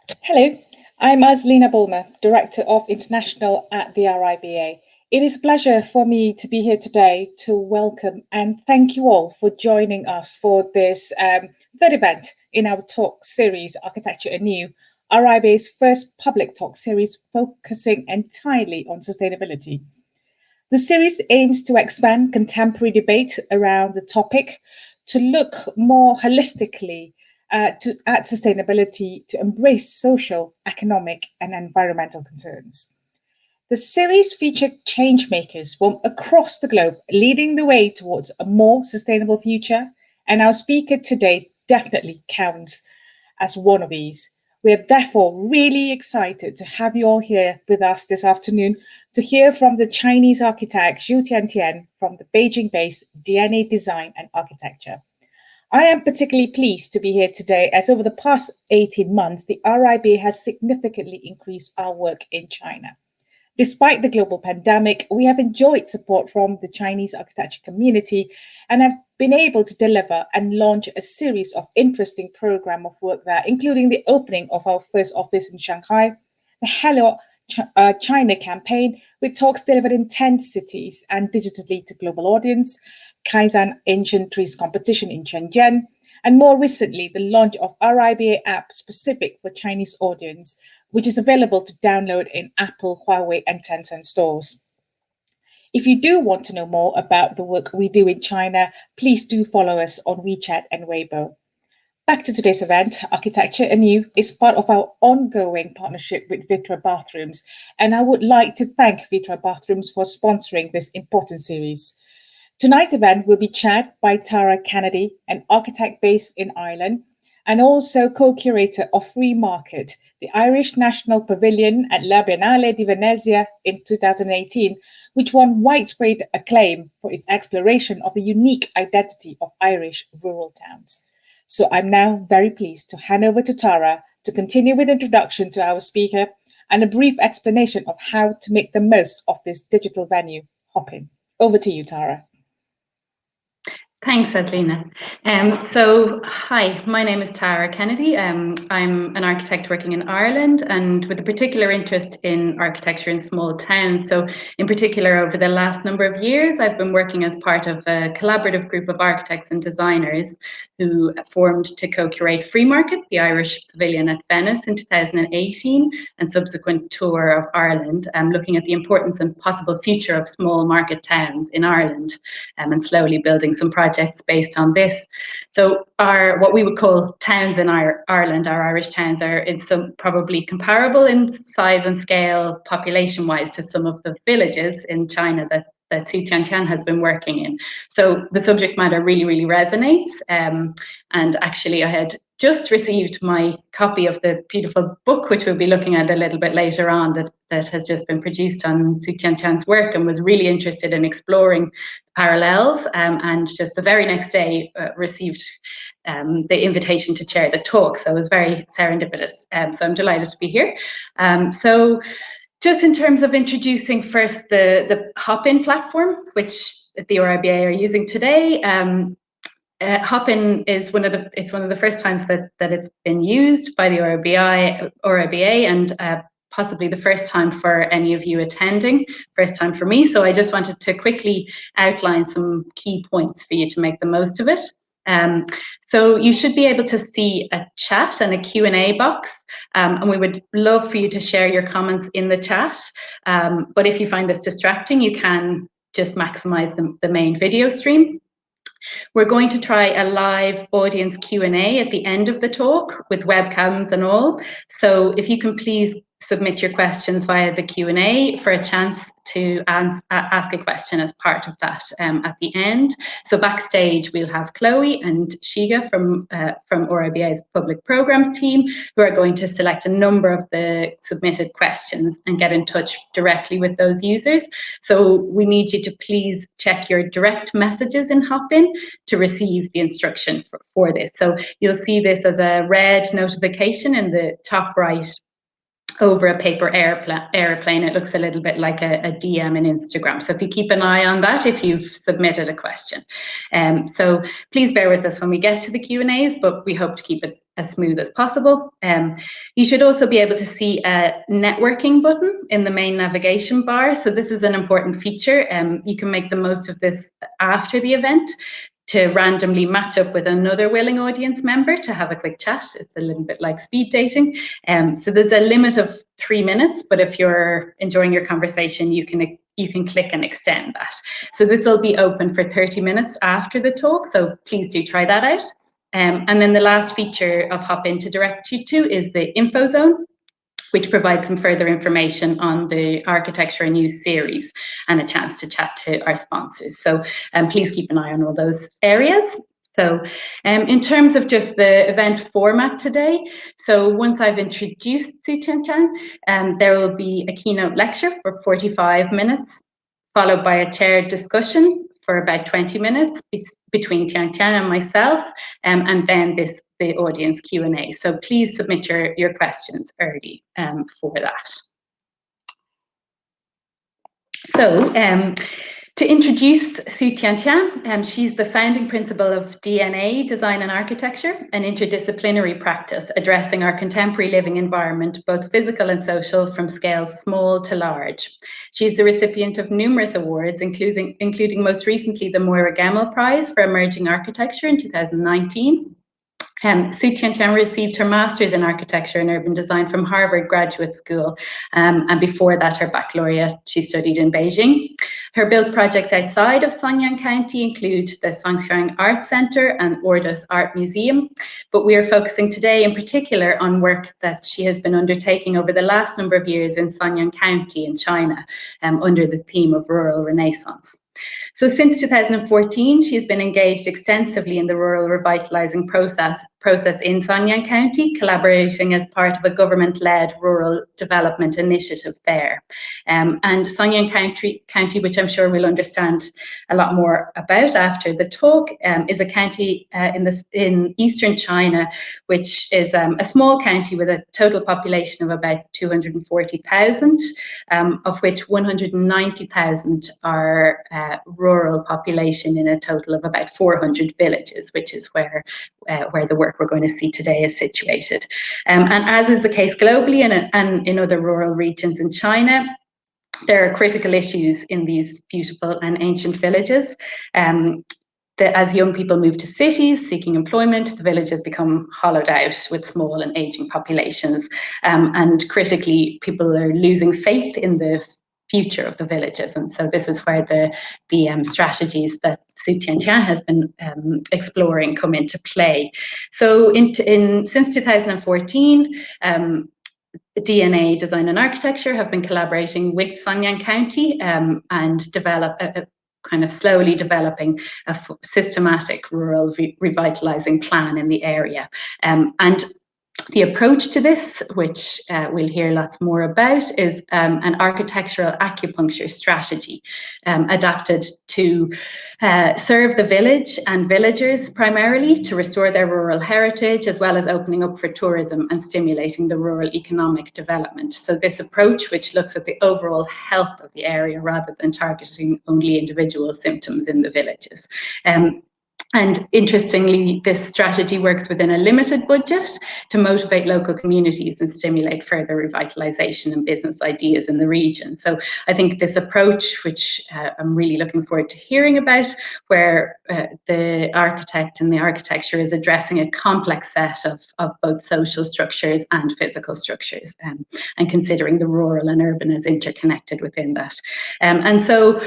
Hello, I'm Azlina Bulmer, Director of International at the RIBA. It is a pleasure for me to be here today to welcome and thank you all for joining us for this third event in our talk series, Architecture Anew, RIBA's first public talk series focusing entirely on sustainability. The series aims to expand contemporary debate around the topic to look more holistically at sustainability to embrace social, economic, and environmental concerns. The series featured change makers from across the globe leading the way towards a more sustainable future, and our speaker today definitely counts as one of these. We are therefore really excited to have you all here with us this afternoon to hear from the Chinese architect Xu Tiantian from the Beijing-based DNA Design and Architecture. I am particularly pleased to be here today as over the past 18 months, the RIBA has significantly increased our work in China. Despite the global pandemic, we have enjoyed support from the Chinese architecture community and have been able to deliver and launch a series of interesting programs of work there, including the opening of our first office in Shanghai, the Hello China campaign, with talks delivered in 10 cities and digitally to global audience, Kaizen Ancient Trees competition in Shenzhen, and more recently, the launch of RIBA app specific for Chinese audience, which is available to download in Apple, Huawei, and Tencent stores. If you do want to know more about the work we do in China, please do follow us on WeChat and Weibo. Back to today's event, Architecture Anew is part of our ongoing partnership with Vitra Bathrooms, and I would like to thank Vitra Bathrooms for sponsoring this important series. Tonight's event will be chaired by Tara Kennedy, an architect based in Ireland, and also co-curator of Free Market, the Irish National Pavilion at La Biennale di Venezia in 2018, which won widespread acclaim for its exploration of the unique identity of Irish rural towns. So I'm now very pleased to hand over to Tara to continue with the introduction to our speaker and a brief explanation of how to make the most of this digital venue, Hopin. Over to you, Tara. Thanks, Adelina. Hi, my name is Tara Kennedy. I'm an architect working in Ireland and with a particular interest in architecture in small towns. So in particular, over the last number of years, I've been working as part of a collaborative group of architects and designers who formed to co-curate Free Market, the Irish Pavilion at Venice in 2018, and subsequent tour of Ireland, looking at the importance and possible future of small market towns in Ireland, and slowly building some projects based on this. So what we would call towns in Ireland, our Irish towns, are in some probably comparable in size and scale population-wise to some of the villages in China that Xu Tiantian has been working in. So the subject matter really, really resonates. And actually I had just received my copy of the beautiful book, which we'll be looking at a little bit later on, that has just been produced on Xu Tiantian's work, and was really interested in exploring parallels. And just the very next day received the invitation to chair the talk. So it was very serendipitous. So I'm delighted to be here. Just in terms of introducing first the Hopin platform, which the RIBA are using today. Hopin is one of the first times that it's been used by the RIBA, and possibly the first time for any of you attending, first time for me. So I just wanted to quickly outline some key points for you to make the most of it. So you should be able to see a chat and a Q&A box, and we would love for you to share your comments in the chat. But if you find this distracting, you can just maximize the main video stream. We're going to try a live audience Q&A at the end of the talk with webcams and all. So if you can please submit your questions via the Q&A for a chance to ask a question as part of that at the end. So backstage we'll have Chloe and Shiga from RIBA's public programs team, who are going to select a number of the submitted questions and get in touch directly with those users. So we need you to please check your direct messages in Hopin to receive the instruction for this. So you'll see this as a red notification in the top right over a paper airplane. It looks a little bit like a DM in Instagram. So if you keep an eye on that, if you've submitted a question. So please bear with us when we get to the Q&As, but we hope to keep it as smooth as possible. You should also be able to see a networking button in the main navigation bar. So this is an important feature. You can make the most of this after the event to randomly match up with another willing audience member to have a quick chat. It's a little bit like speed dating. So there's a limit of 3 minutes, but if you're enjoying your conversation, you can click and extend that. So this will be open for 30 minutes after the talk, so please do try that out. And then the last feature of Hopin to direct you to is the info zone, which provides some further information on the Architecture Anew series and a chance to chat to our sponsors. So please keep an eye on all those areas. So in terms of just the event format today, so once I've introduced Xu Tiantian, there will be a keynote lecture for 45 minutes, followed by a chaired discussion for about 20 minutes between Tiantian and myself, and then the audience Q&A. So please submit your questions early for that. So to introduce Xu Tiantian, she's the founding principal of DNA, Design and Architecture, an interdisciplinary practice addressing our contemporary living environment, both physical and social, from scales small to large. She's the recipient of numerous awards, including most recently the Moira Gemmell Prize for Emerging Architecture in 2019. Xu Tiantian received her master's in architecture and urban design from Harvard Graduate School, and before that her baccalaureate she studied in Beijing. Her built projects outside of Songyang County include the Songyang Art Center and Ordus Art Museum, but we are focusing today in particular on work that she has been undertaking over the last number of years in Songyang County in China, under the theme of rural renaissance. So since 2014, she has been engaged extensively in the rural revitalising process in Songyang County, collaborating as part of a government-led rural development initiative there. And Songyang County, which I'm sure we'll understand a lot more about after the talk, is a county in eastern China, which is a small county with a total population of about 240,000, of which 190,000 are rural population in a total of about 400 villages, which is where the work we're going to see today is situated. And as is the case globally and in other rural regions in China, there are critical issues in these beautiful and ancient villages. As young people move to cities seeking employment, the villages become hollowed out with small and aging populations. And critically, people are losing faith in the future of the villages. And so this is where the strategies that Xu Tiantian has been exploring come into play. So since 2014, DNA, Design and Architecture have been collaborating with Songyang County and kind of slowly developing a systematic rural revitalising plan in the area. And the approach to this, which we'll hear lots more about, is an architectural acupuncture strategy adapted to serve the village and villagers primarily, to restore their rural heritage, as well as opening up for tourism and stimulating the rural economic development. So this approach, which looks at the overall health of the area rather than targeting only individual symptoms in the villages. And interestingly, this strategy works within a limited budget to motivate local communities and stimulate further revitalisation and business ideas in the region. So I think this approach, which I'm really looking forward to hearing about, where the architect and the architecture is addressing a complex set of both social structures and physical structures, and considering the rural and urban as interconnected within that. And so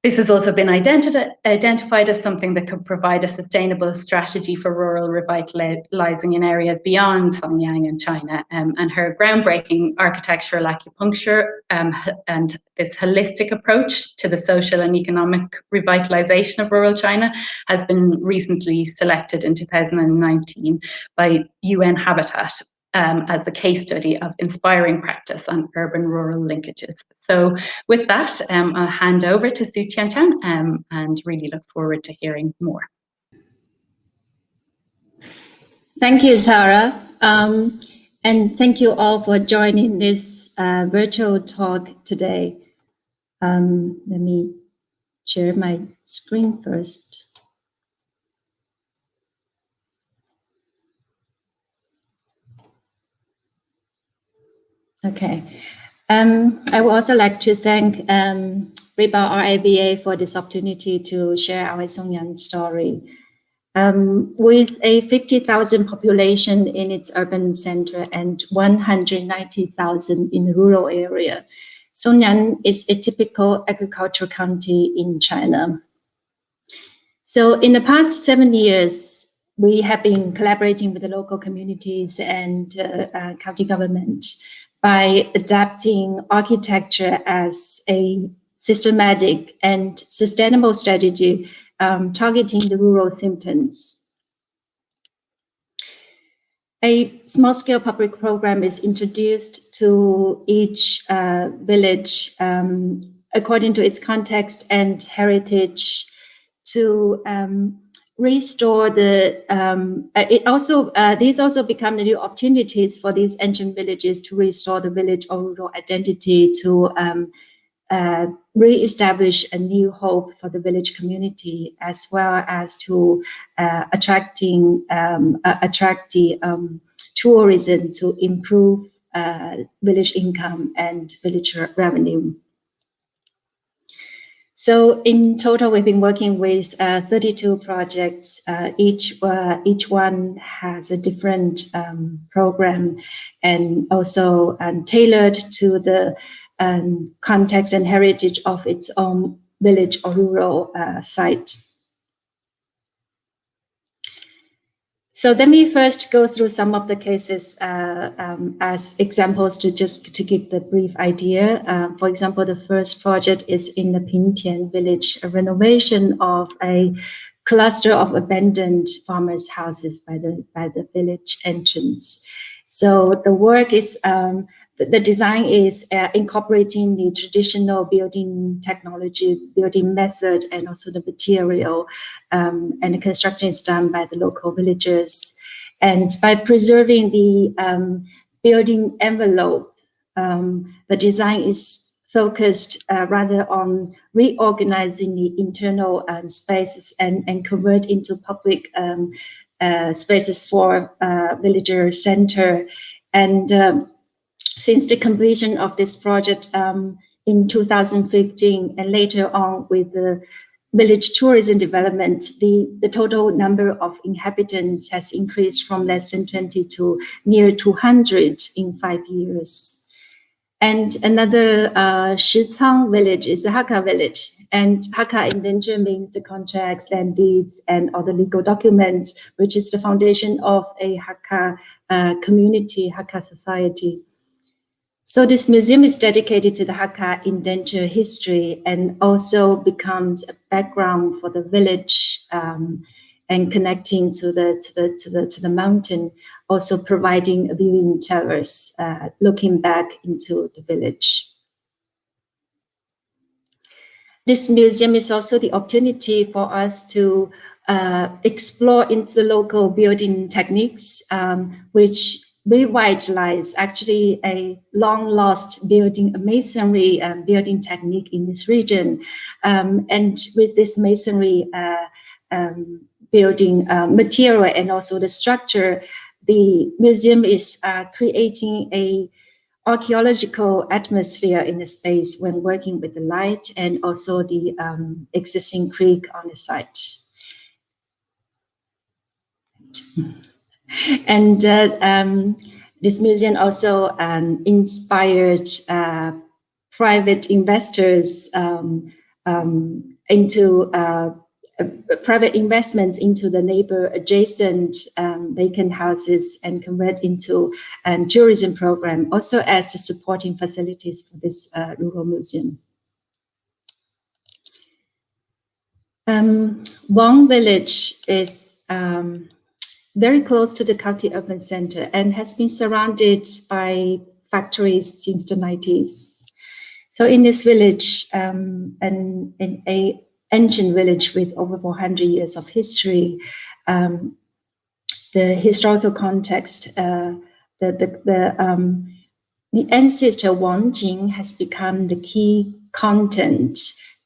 this has also been identified as something that could provide a sustainable strategy for rural revitalising in areas beyond Songyang and China. And her groundbreaking architectural acupuncture and this holistic approach to the social and economic revitalisation of rural China has been recently selected in 2019 by UN Habitat as the case study of inspiring practice on urban-rural linkages. So with that, I'll hand over to Xu Tiantian and really look forward to hearing more. Thank you, Tara. And thank you all for joining this virtual talk today. Let me share my screen first. Okay. I would also like to thank Reba RIBA for this opportunity to share our Songyang story. With a 50,000 population in its urban center and 190,000 in the rural area, Songyang is a typical agricultural county in China. So in the past 7 years, we have been collaborating with the local communities and county government by adapting architecture as a systematic and sustainable strategy targeting the rural symptoms. A small-scale public program is introduced to each village according to its context and heritage to restore the. These also become the new opportunities for these ancient villages to restore the village or rural identity, to re-establish a new hope for the village community, as well as to attract tourism to improve village income and village revenue. So in total, we've been working with 32 projects. Each one has a different program, and also tailored to the context and heritage of its own village or rural site. So let me first go through some of the cases as examples to give the brief idea. For example, the first project is in the Pingtian village, a renovation of a cluster of abandoned farmers' houses by the village entrance. So the work is the design is incorporating the traditional building technology, building method, and also the material, and the construction is done by the local villagers. And by preserving the building envelope, the design is focused rather on reorganizing the internal spaces and convert into public spaces for villager center. And since the completion of this project in 2015 and later on with the village tourism development, the total number of inhabitants has increased from less than 20 to near 200 in 5 years. And another Shicang village is a Hakka village. And Hakka indenture means the contracts, land deeds, and other legal documents, which is the foundation of a Hakka community, Hakka society. So this museum is dedicated to the Hakka indenture history and also becomes a background for the village and connecting to the mountain, also providing a viewing terrace looking back into the village. This museum is also the opportunity for us to explore into the local building techniques, which revitalize actually a long lost building, a masonry building technique in this region. And with this masonry building material and also the structure, the museum is creating a archaeological atmosphere in the space when working with the light and also the existing creek on the site. And this museum also inspired private investors into private investments into the neighbor adjacent vacant houses and convert into a tourism program, also as the supporting facilities for this rural museum. Wang village is very close to the county urban center and has been surrounded by factories since the 90s. So in this village, in a ancient village with over 400 years of history, the historical context, the ancestor Wang Jing has become the key content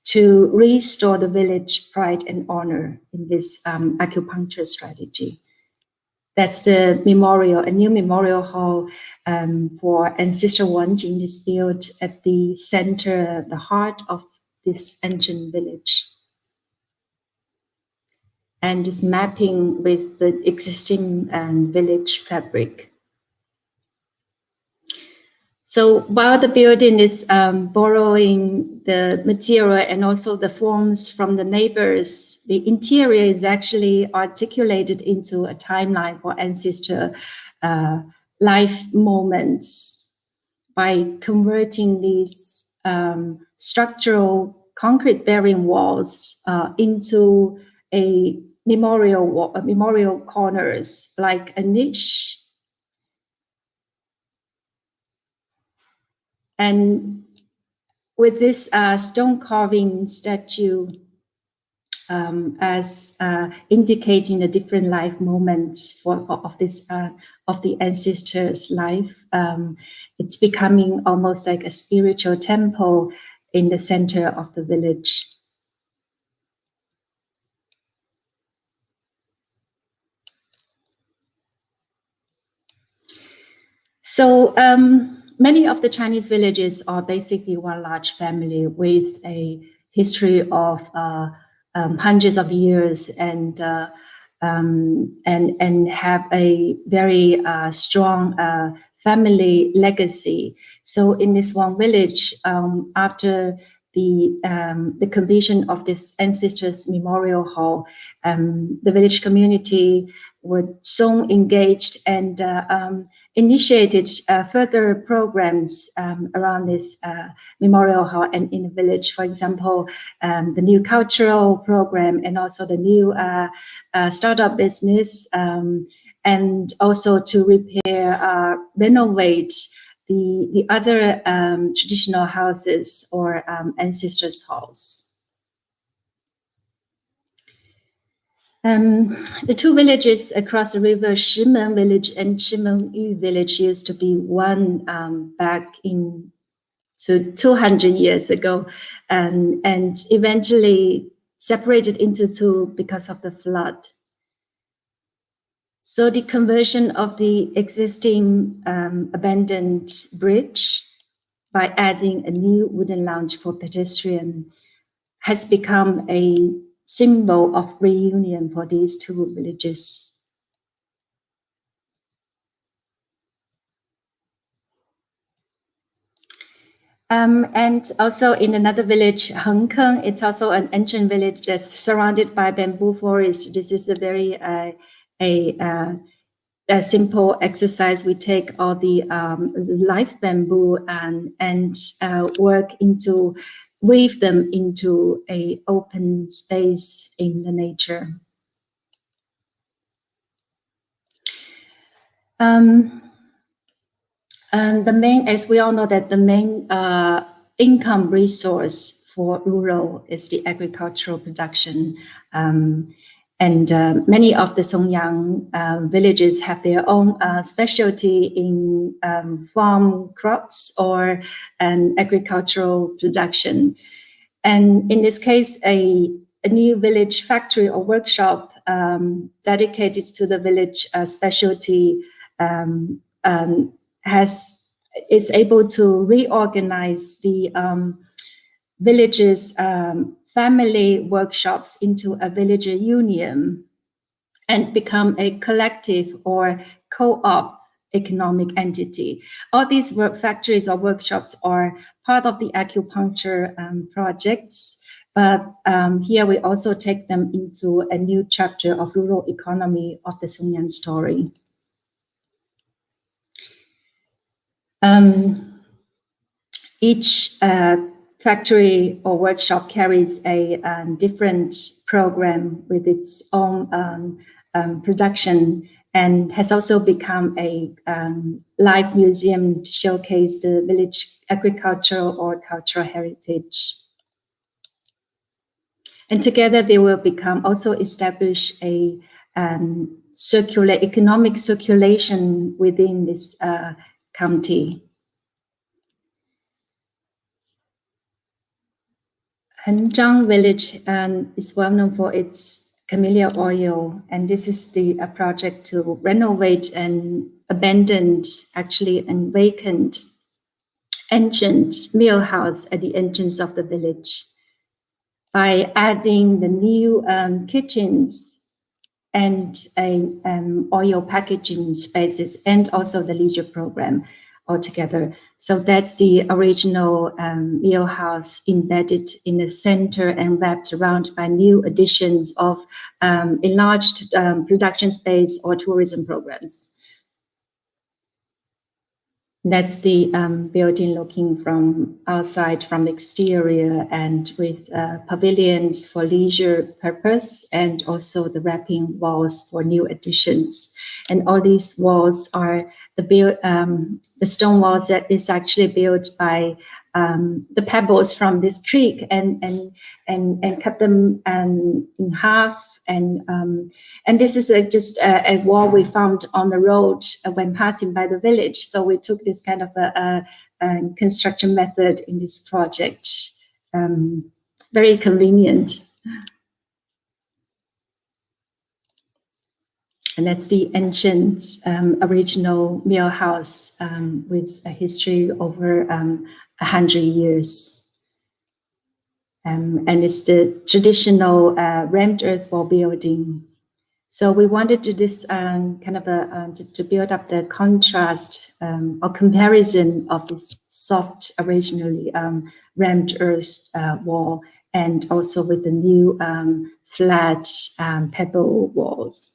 to restore the village pride and honor in this acupuncture strategy. That's the memorial. A new memorial hall for ancestor Wang Jing is built at the center, the heart of this ancient village, and is mapping with the existing village fabric. So while the building is borrowing the material and also the forms from the neighbors, the interior is actually articulated into a timeline for ancestor life moments by converting these structural concrete bearing walls into a memorial corners, like a niche. And with this stone carving statue as indicating the different life moments of the ancestors' life, it's becoming almost like a spiritual temple in the center of the village. So many of the Chinese villages are basically one large family with a history of hundreds of years and have a very strong family legacy. So in this one village, after the completion of this ancestors memorial hall, the village community were soon engaged and initiated further programs around this memorial hall and in the village. For example, the new cultural program and also the new startup business, and also to repair, renovate the other traditional houses or ancestors' halls. The two villages across the river, Shimen village and Shimenyu village, used to be one back in to 200 years ago, and eventually separated into two because of the flood. So the conversion of the existing abandoned bridge by adding a new wooden lounge for pedestrian has become a symbol of reunion for these two villages. And also in another village, Hengkeng, it's also an ancient village that's surrounded by bamboo forest. This is a very a simple exercise. We take all the live bamboo and work into, weave them into a open space in the nature. And the main, as we all know, that the main income resource for rural is the agricultural production. And many of the Songyang villages have their own specialty in farm crops or agricultural production. And in this case, a new village factory or workshop dedicated to the village specialty is able to reorganize the village's family workshops into a villager union and become a collective or co-op economic entity. All these factories or workshops are part of the acupuncture projects, but here we also take them into a new chapter of rural economy of the Songyang story. Each factory or workshop carries a different program with its own production and has also become a live museum to showcase the village agricultural or cultural heritage. And together they will also establish a economic circulation within this county. Henzhang village is well known for its camellia oil, and this is the project to renovate an abandoned, actually and vacant, ancient mill house at the entrance of the village by adding the new kitchens and oil packaging spaces, and also the leisure program altogether. So that's the original mill house embedded in the center and wrapped around by new additions of enlarged production space or tourism programs. That's the building looking from outside, from exterior, and with pavilions for leisure purpose, and also the wrapping walls for new additions. And all these walls are the stone walls that is actually built by the pebbles from this creek, and cut them in half. And this is just a wall we found on the road when passing by the village. So we took this kind of a construction method in this project. Very convenient. And that's the ancient original mill house with a history over 100 years. And it's the traditional rammed earth wall building. So we wanted to this kind of to build up the contrast or comparison of this soft, originally rammed earth wall, and also with the new flat pebble walls.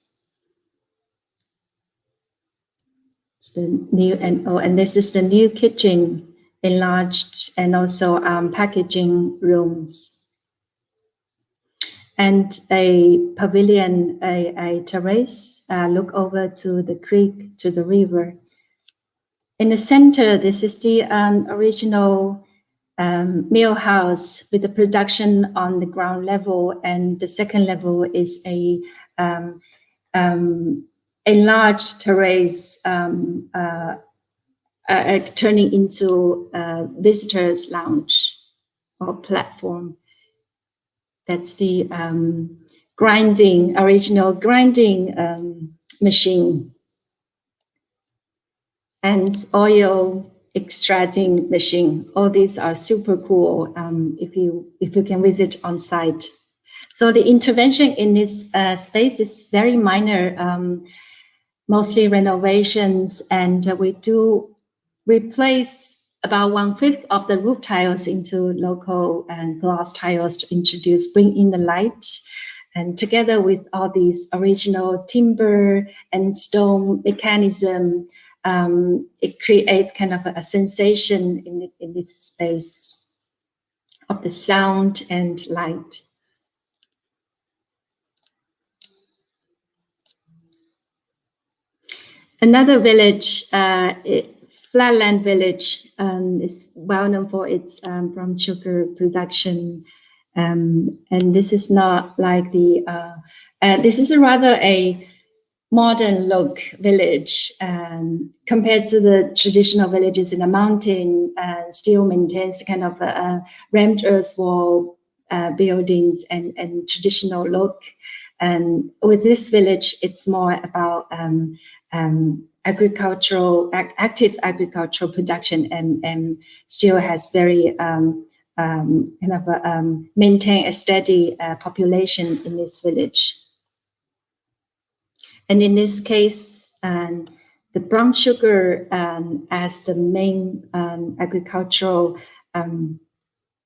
It's the new, and this is the new kitchen, enlarged, and also packaging rooms, and a pavilion, a terrace, look over to the creek, to the river. In the center, this is the original mill house with the production on the ground level, and the second level is a enlarged terrace turning into a visitors' lounge or platform. That's the original grinding machine, and oil extracting machine. All these are super cool if you can visit on site. So the intervention in this space is very minor, mostly renovations, and we do replace about 1/5 of the roof tiles into local glass tiles to bring in the light. And together with all these original timber and stone mechanism, it creates kind of a sensation in this space of the sound and light. Another village, Flatland Village, is well known for its brown sugar production, and this is not like this is rather a modern look village compared to the traditional villages in the mountain. Still maintains kind of rammed earth wall buildings and traditional look. And with this village, it's more about active agricultural production, and still has very maintain a steady population in this village. And in this case, the brown sugar as the main agricultural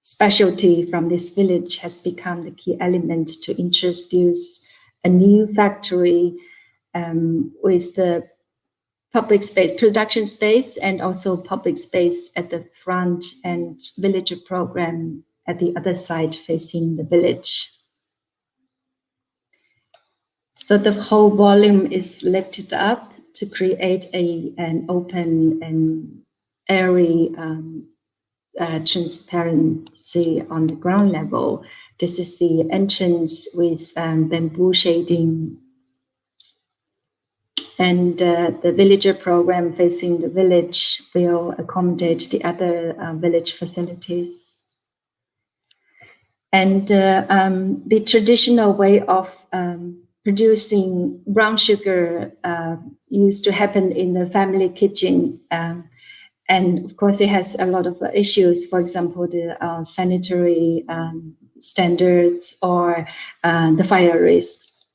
specialty from this village has become the key element to introduce a new factory with the public space, production space, and also public space at the front, and villager program at the other side facing the village. So the whole volume is lifted up to create an open and airy transparency on the ground level. This is the entrance with bamboo shading, and the villager program facing the village will accommodate the other village facilities. And the traditional way of producing brown sugar used to happen in the family kitchens. And of course, it has a lot of issues, for example, the sanitary standards or the fire risks.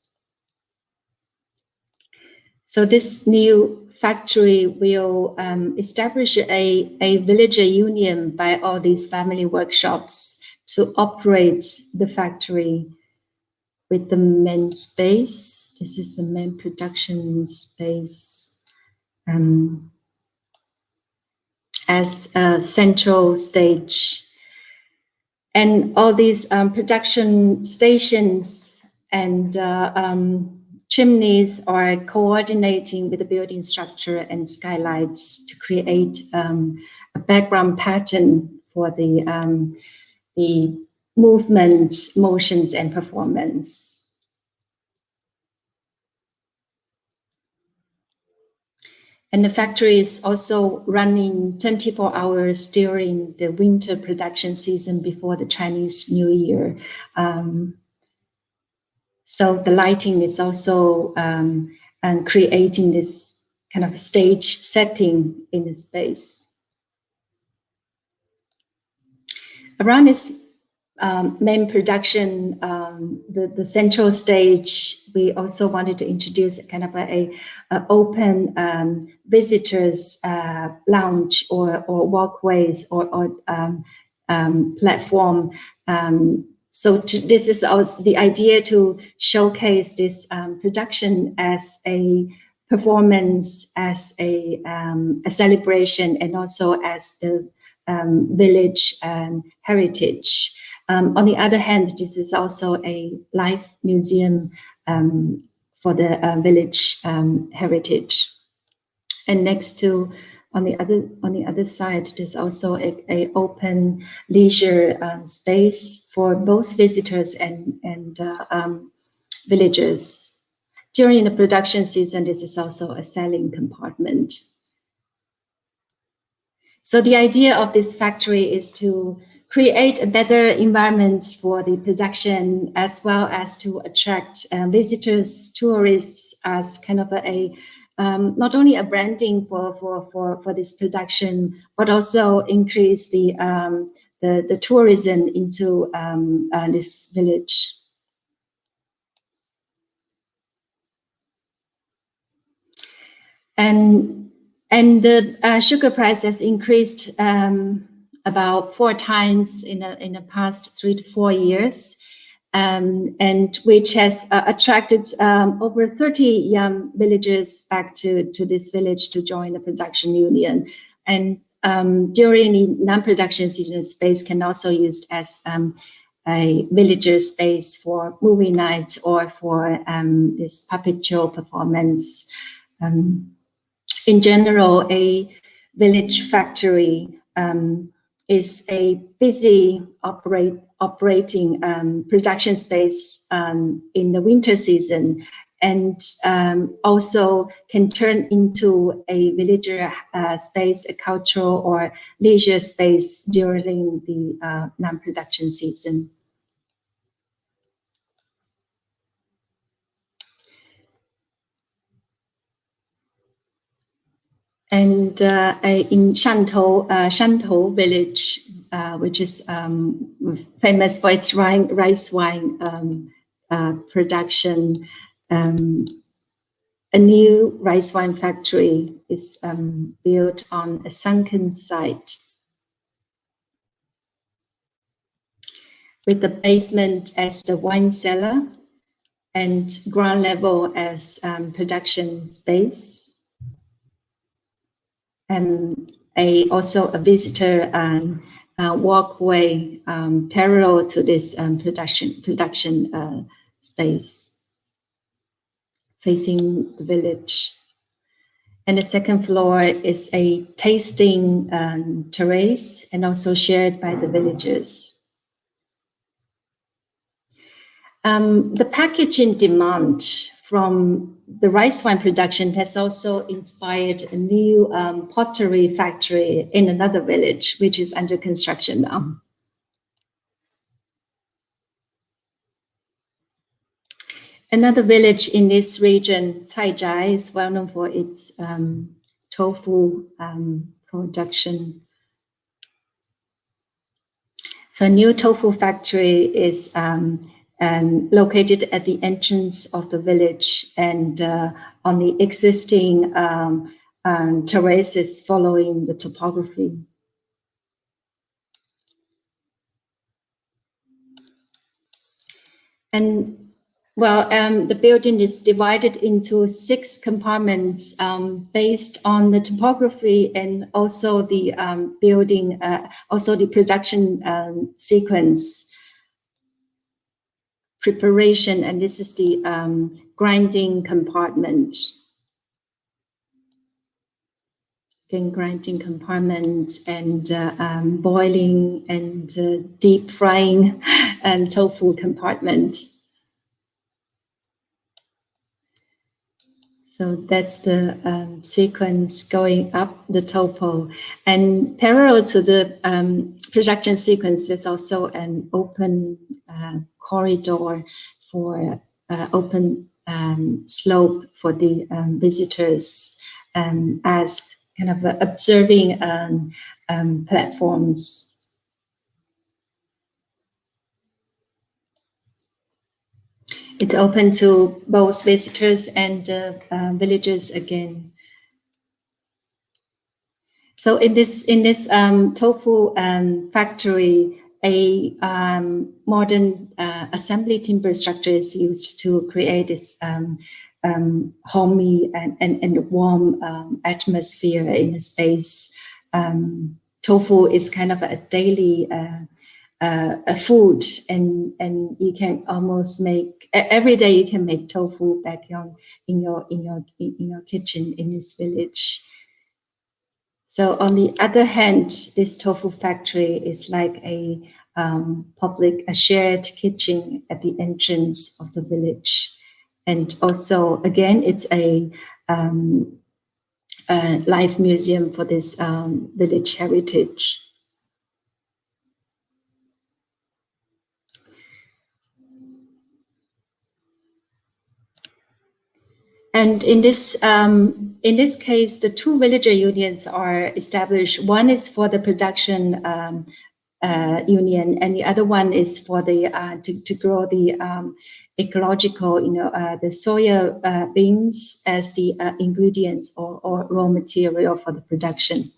So this new factory will establish a villager union by all these family workshops to operate the factory with the main space. This is the main production space as a central stage. And all these production stations and chimneys are coordinating with the building structure and skylights to create a background pattern for the movement, motions, and performance. And the factory is also running 24 hours during the winter production season before the Chinese New Year. So the lighting is also creating this kind of stage setting in the space. Around this main production, the central stage, we also wanted to introduce a kind of a open visitors lounge or walkways or platform. So this is also the idea to showcase this production as a performance, as a celebration, and also as the village heritage. On the other hand, this is also a live museum for the village heritage. And next to, on the other side, there's also a open leisure space for both visitors and villagers. During the production season, this is also a selling compartment. So the idea of this factory is to create a better environment for the production, as well as to attract visitors, tourists, as kind of a not only a branding for this production, but also increase the tourism into this village. And the sugar price has increased about 4 times in the past 3 to 4 years, and which has attracted over 30 young villagers back to this village to join the production union. And during the non-production season, space can also be used as a villager space for movie nights or for this puppet show performance. In general, a village factory is a busy operating production space in the winter season, and also can turn into a villager space, a cultural or leisure space during the non-production season. And in Shantou village, which is famous for its rice wine production, a new rice wine factory is built on a sunken site, with the basement as the wine cellar and ground level as production space. Also a visitor walkway parallel to this production space facing the village. And the second floor is a tasting terrace and also shared by the villagers. The packaging demand from the rice wine production has also inspired a new pottery factory in another village, which is under construction now. Another village in this region, Caizhai, is well known for its tofu production. So new Tofu Factory is located at the entrance of the village and on the existing terraces following the topography. And well, the building is divided into 6 compartments based on the topography and also the building, also the production sequence preparation. And this is the grinding compartment. Grinding compartment and boiling and deep frying and tofu compartment. So that's the sequence going up the topo. And parallel to the projection sequence, there's also an open corridor for open slope for the visitors as kind of observing platforms. It's open to both visitors and villagers again. So in this tofu factory, a modern assembly timber structure is used to create this homey and warm atmosphere in the space. Tofu is kind of a daily a food, and you can almost make every day. You can make tofu back in your kitchen in this village. So on the other hand, this tofu factory is like a shared kitchen at the entrance of the village, and also again it's a life museum for this village heritage. And in this case, the 2 villager unions are established. One is for the production union, and the other one is for the to grow the ecological, the soya beans as the ingredients or raw material for the production.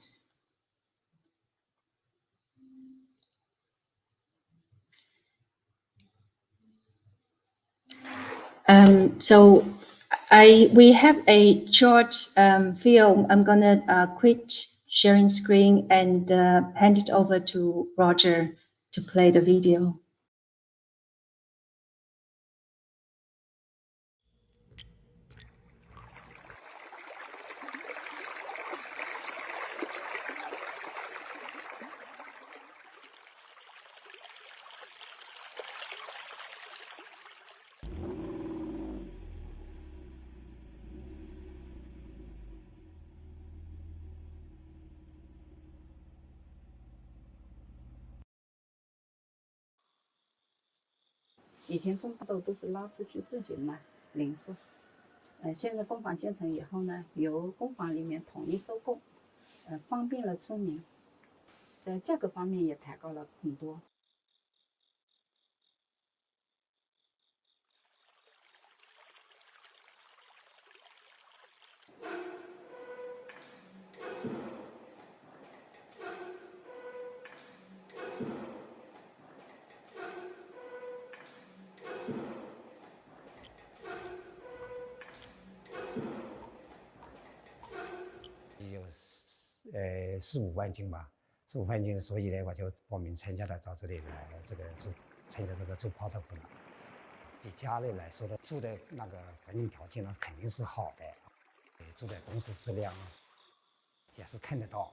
So we have a short film. I'm gonna quit sharing screen and hand it over to Roger to play the video.以前种大豆都是拉出去自己卖零售，现在工坊建成以后呢，由工坊里面统一收购，方便了村民，在价格方面也抬高了很多。有4-5万斤吧，4-5万斤，所以呢，我就报名参加了到这里来，参加这个做泡豆腐了。比家里来说的，住的那个环境条件呢，肯定是好的，住的东西质量也是看得到。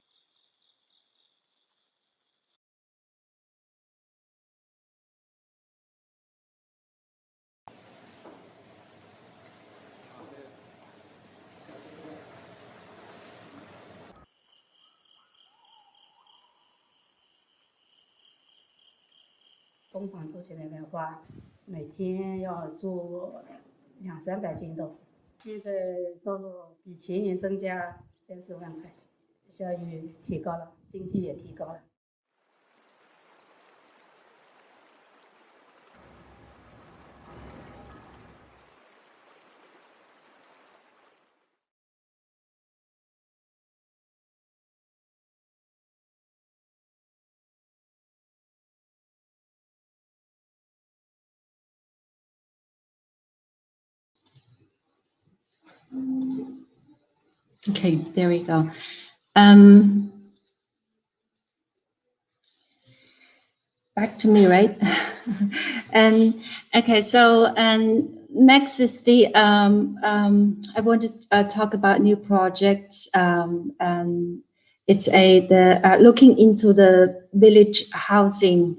工坊做起来的话，每天要做200-300斤豆子，现在收入比前年增加30万块钱，效益提高了，经济也提高了。Okay, there we go. Back to me, right? And okay, so next is the I want to talk about new projects. It's looking into the village housing,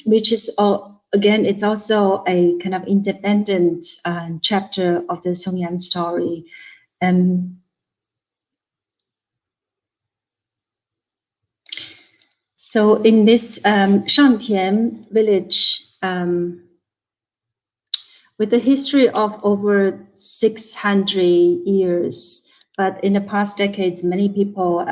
which is again, it's also a kind of independent chapter of the Songyang story. So in this Shangtian village, with a history of over 600 years, but in the past decades, many people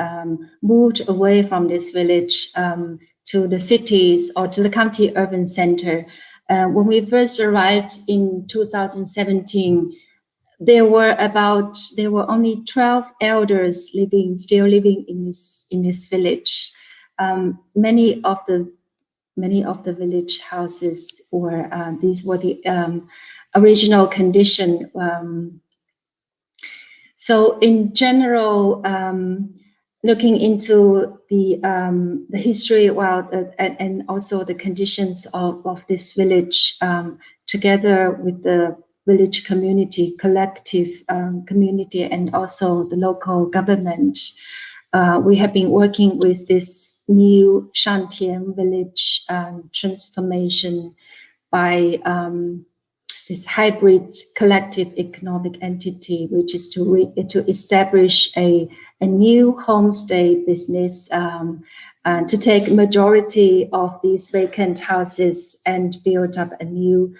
moved away from this village to the cities or to the county urban center. When we first arrived in 2017, there were only 12 elders still living in this village. Many of the village houses these were the original condition. So in general, looking into the history, and also the conditions of this village, together with the village community, collective community, and also the local government, we have been working with this new Shangtian village transformation by this hybrid collective economic entity, which is to establish a new homestay business, to take majority of these vacant houses and build up a new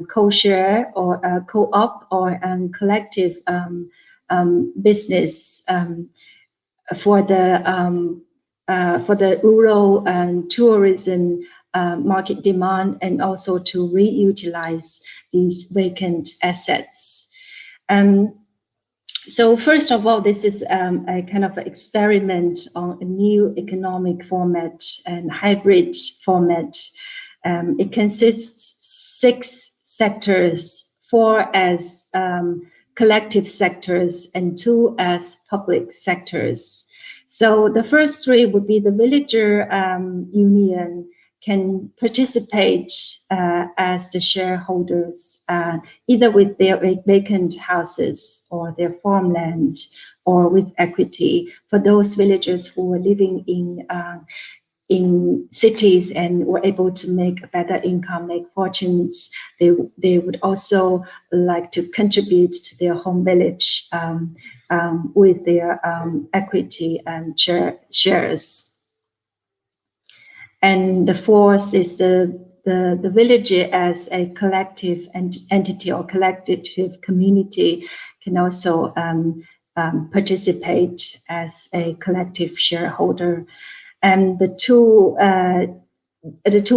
co-share or co-op or collective business for the rural and tourism market demand, and also to reutilize these vacant assets. So first of all, this is a kind of experiment on a new economic format and hybrid format. It consists 6 sectors, 4 as collective sectors and 2 as public sectors. So the first 3 would be the villager union can participate as the shareholders, either with their vacant houses or their farmland, or with equity. For those villagers who were living in cities and were able to make a better income, make fortunes, they would also like to contribute to their home village with their equity and shares. And the 4th is the village as a collective entity or collective community can also participate as a collective shareholder. And the two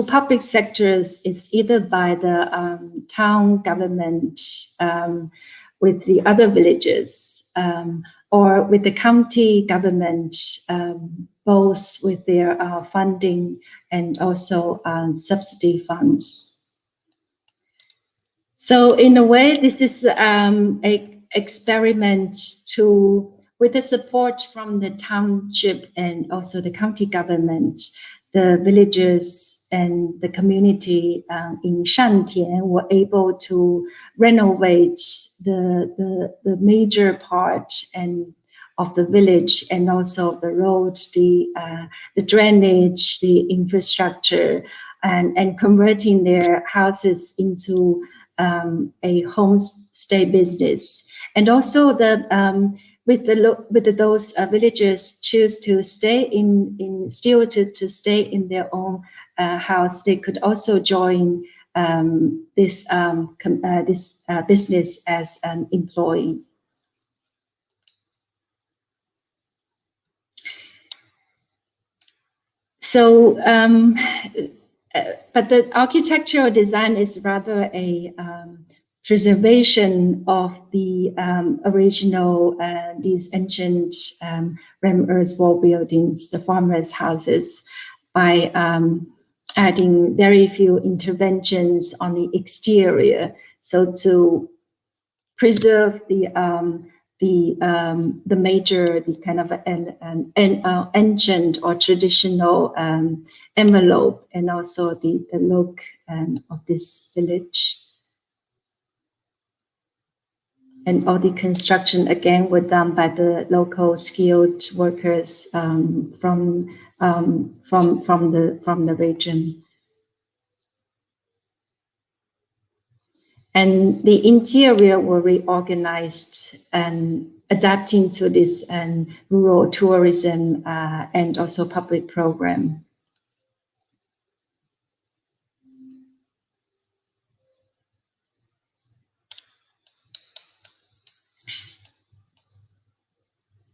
public sectors is either by the town government with the other villages, or with the county government, both with their funding and also subsidy funds. So in a way, this is an experiment with the support from the township and also the county government. The villagers and the community in Shangtian were able to renovate the major part of the village, and also the road, the drainage, the infrastructure, and converting their houses into a homestay business. And also with those villagers choose to stay to stay in their own house, they could also join this business as an employee. So, but the architectural design is rather a preservation of the original, these ancient ram earth wall buildings, the farmers' houses, by adding very few interventions on the exterior, so to preserve the major, the kind of an ancient or traditional envelope, and also the look of this village. And all the construction again were done by the local skilled workers from the region. And the interior were reorganized and adapting to this rural tourism and also public program.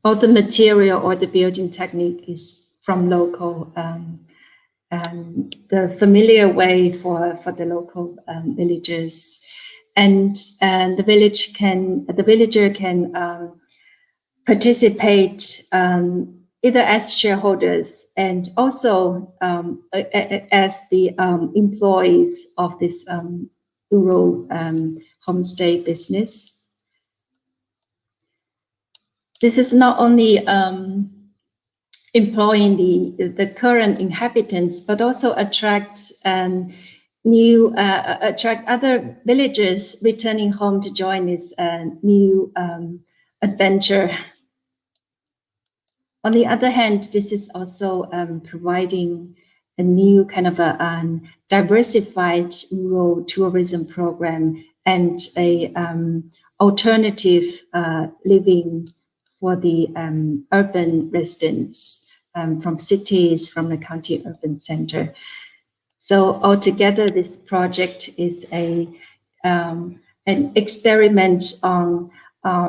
All the material or the building technique is from local, the familiar way for the local villagers, and the villager can participate either as shareholders and also as the employees of this rural homestay business. This is not only employing the current inhabitants, but also attract other villagers returning home to join this new adventure. On the other hand, this is also providing a new kind of a diversified rural tourism program and a alternative living for the urban residents from cities, from the county urban center. So altogether, this project is an experiment on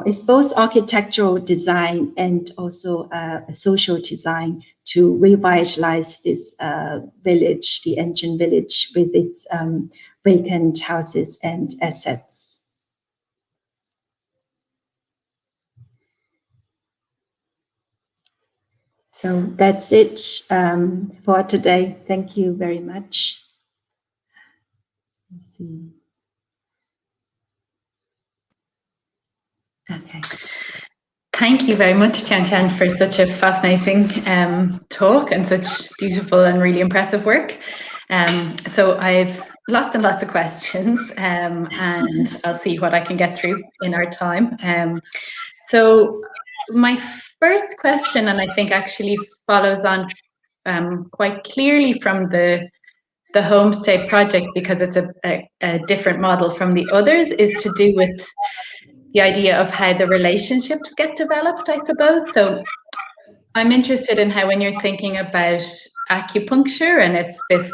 it's both architectural design and also a social design to revitalize this village, the ancient village, with its vacant houses and assets. So that's it for today. Thank you very much. Let's see. Okay. Thank you very much, Tiantian, for such a fascinating talk and such beautiful and really impressive work. So I've lots and lots of questions, and I'll see what I can get through in our time. So my first question, and I think actually follows on quite clearly from the homestay project, because it's a different model from the others, is to do with the idea of how the relationships get developed, I suppose. So I'm interested in how, when you're thinking about acupuncture, and it's this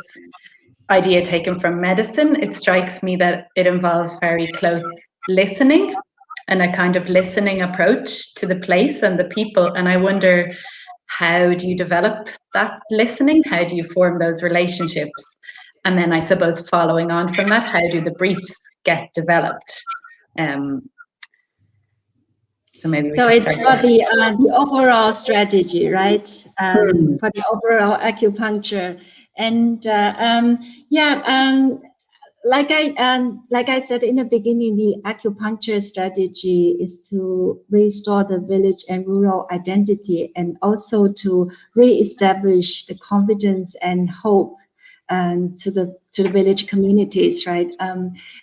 idea taken from medicine, it strikes me that it involves very close listening and a kind of listening approach to the place and the people. And I wonder, how do you develop that listening? How do you form those relationships? And then I suppose following on from that, how do the briefs get developed? So it's for the overall strategy, right? For the overall acupuncture, and like I said in the beginning, the acupuncture strategy is to restore the village and rural identity, and also to re-establish the confidence and hope to the village communities, right?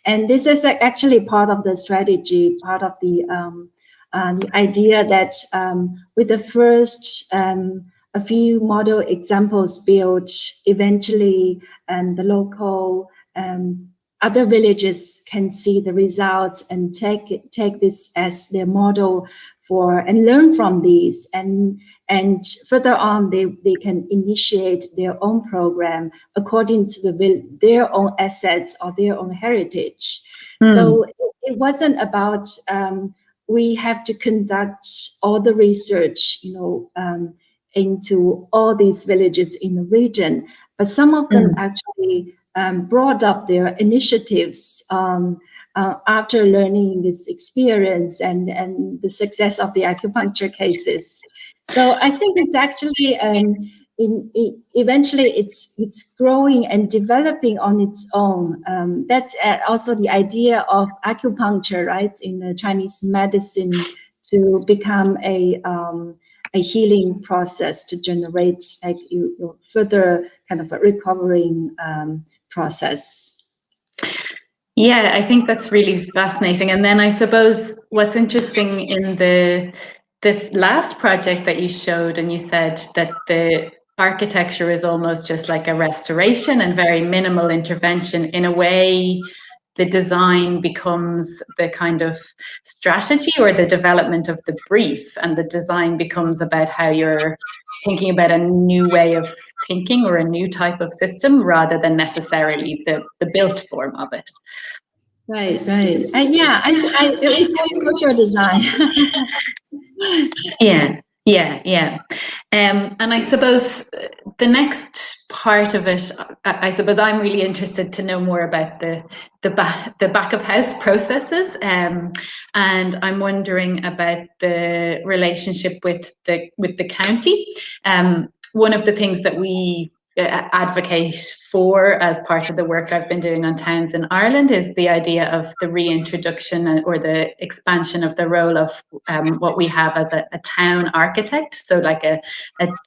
And this is actually part of the strategy, part of the idea that with the first a few model examples built, eventually, and the local other villages can see the results and take this as their model and learn from these, and further on they can initiate their own program according to their own assets or their own heritage. So it wasn't about we have to conduct all the research, into all these villages in the region, but some of them actually brought up their initiatives after learning this experience and the success of the acupuncture cases. So I think it's actually eventually it's growing and developing on its own. That's also the idea of acupuncture, right, in the Chinese medicine, to become a healing process, to generate like you further kind of a recovering process. Yeah, I think that's really fascinating. And then I suppose what's interesting in the last project that you showed, and you said that the architecture is almost just like a restoration and very minimal intervention. In a way, the design becomes the kind of strategy or the development of the brief, and the design becomes about how you're thinking about a new way of thinking or a new type of system rather than necessarily the built form of it. Right. We call it social design. Yeah. And I suppose the next part of it, I suppose I'm really interested to know more about the back of house processes, and I'm wondering about the relationship with the county. One of the things that we advocate for as part of the work I've been doing on towns in Ireland is the idea of the reintroduction or the expansion of the role of what we have as a town architect. So like a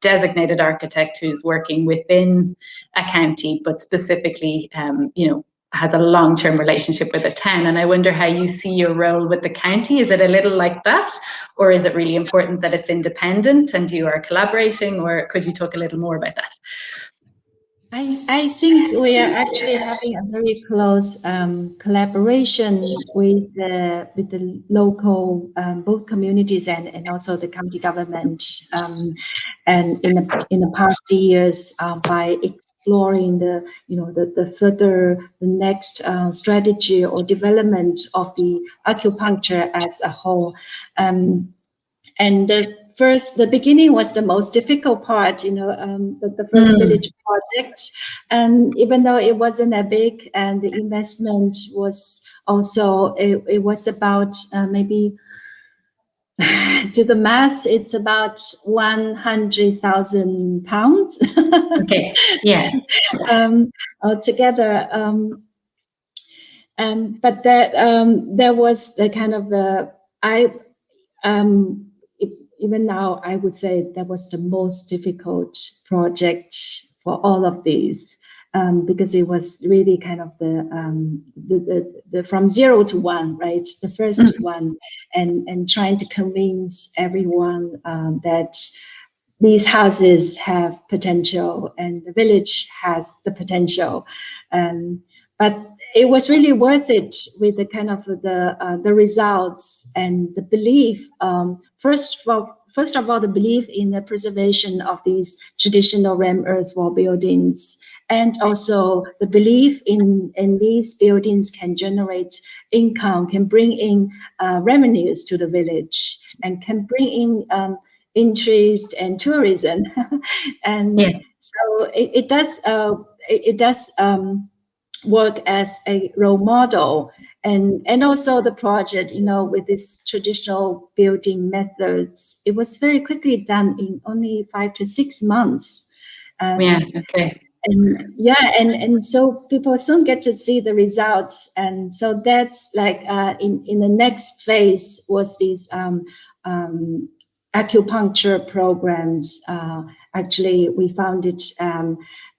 designated architect who's working within a county, but specifically, has a long-term relationship with a town. And I wonder how you see your role with the county. Is it a little like that, or is it really important that it's independent and you are collaborating, or could you talk a little more about that? I think we are actually having a very close collaboration with the local both communities and also the county government, and in the past years by exploring the next strategy or development of the acupuncture as a whole. And the beginning was the most difficult part, the first village project. And even though it wasn't that big, and the investment was also, it was about maybe, to the mass, it's about £100,000. Okay, yeah. Altogether. But there was the kind of, even now, I would say that was the most difficult project for all of these, because it was really kind of the from 0 to 1, right? The first one, and trying to convince everyone that these houses have potential and the village has the potential. But it was really worth it with the kind of the results and the belief. First of all, the belief in the preservation of these traditional ram earth wall buildings, and also the belief in these buildings can generate income, can bring in revenues to the village, and can bring in interest and tourism. And so it does work as a role model, and also the project, with these traditional building methods, it was very quickly done in only 5 to 6 months. Okay. And so people soon get to see the results, and so that's like in the next phase was these acupuncture programs. Actually, we found it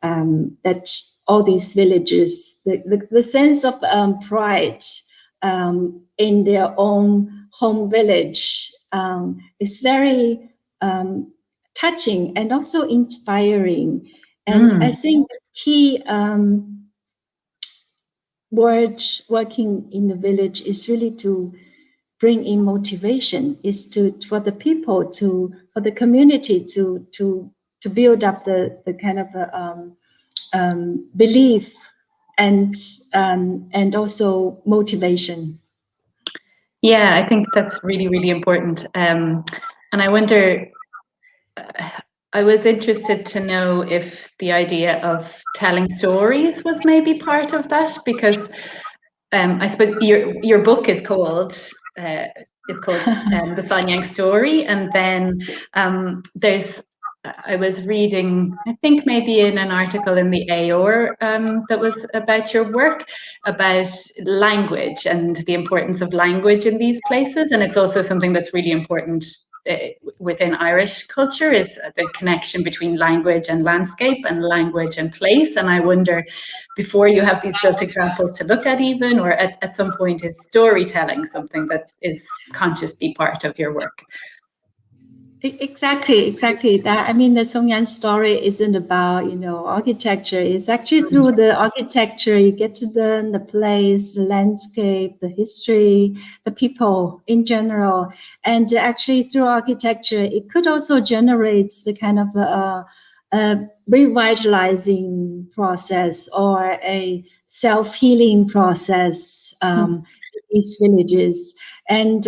that all these villages, the sense of pride in their own home village is very touching and also inspiring. And I think the key word working in the village is really to bring in motivation, is for the people for the community to build up the kind of belief and also motivation. Yeah, I think that's really, really important. And I wonder, I was interested to know if the idea of telling stories was maybe part of that, because I suppose your book is called the Songyang story, and then I was reading, I think maybe in an article in the AOR that was about your work, about language and the importance of language in these places. And it's also something that's really important within Irish culture, is the connection between language and landscape and language and place. And I wonder, before you have these built examples to look at even, or at some point, is storytelling something that is consciously part of your work? Exactly. That, I mean, the Songyang story isn't about, architecture. It's actually through the architecture you get to learn the place, the landscape, the history, the people in general. And actually through architecture, it could also generate the kind of a revitalizing process or a self-healing process in these villages. And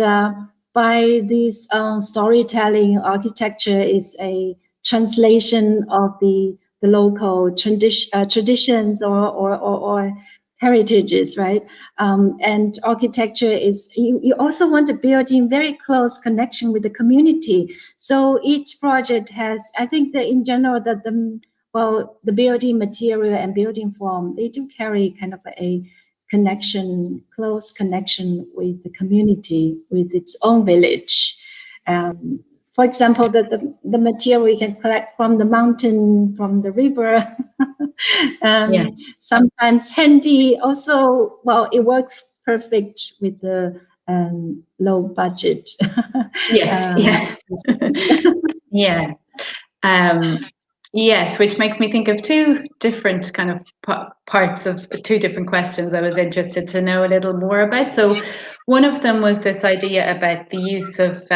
by this storytelling, architecture is a translation of the local traditions or heritages, right? And architecture is, you also want to build in very close connection with the community. So each project has, I think that in general, that the building material and building form, they do carry kind of a close connection with the community, with its own village. For example, the material we can collect from the mountain, from the river. Sometimes handy. Also, well, it works perfect with the low budget. Yes. Yeah. Yes, which makes me think of two different kind of parts of two different questions I was interested to know a little more about. So one of them was this idea about the use of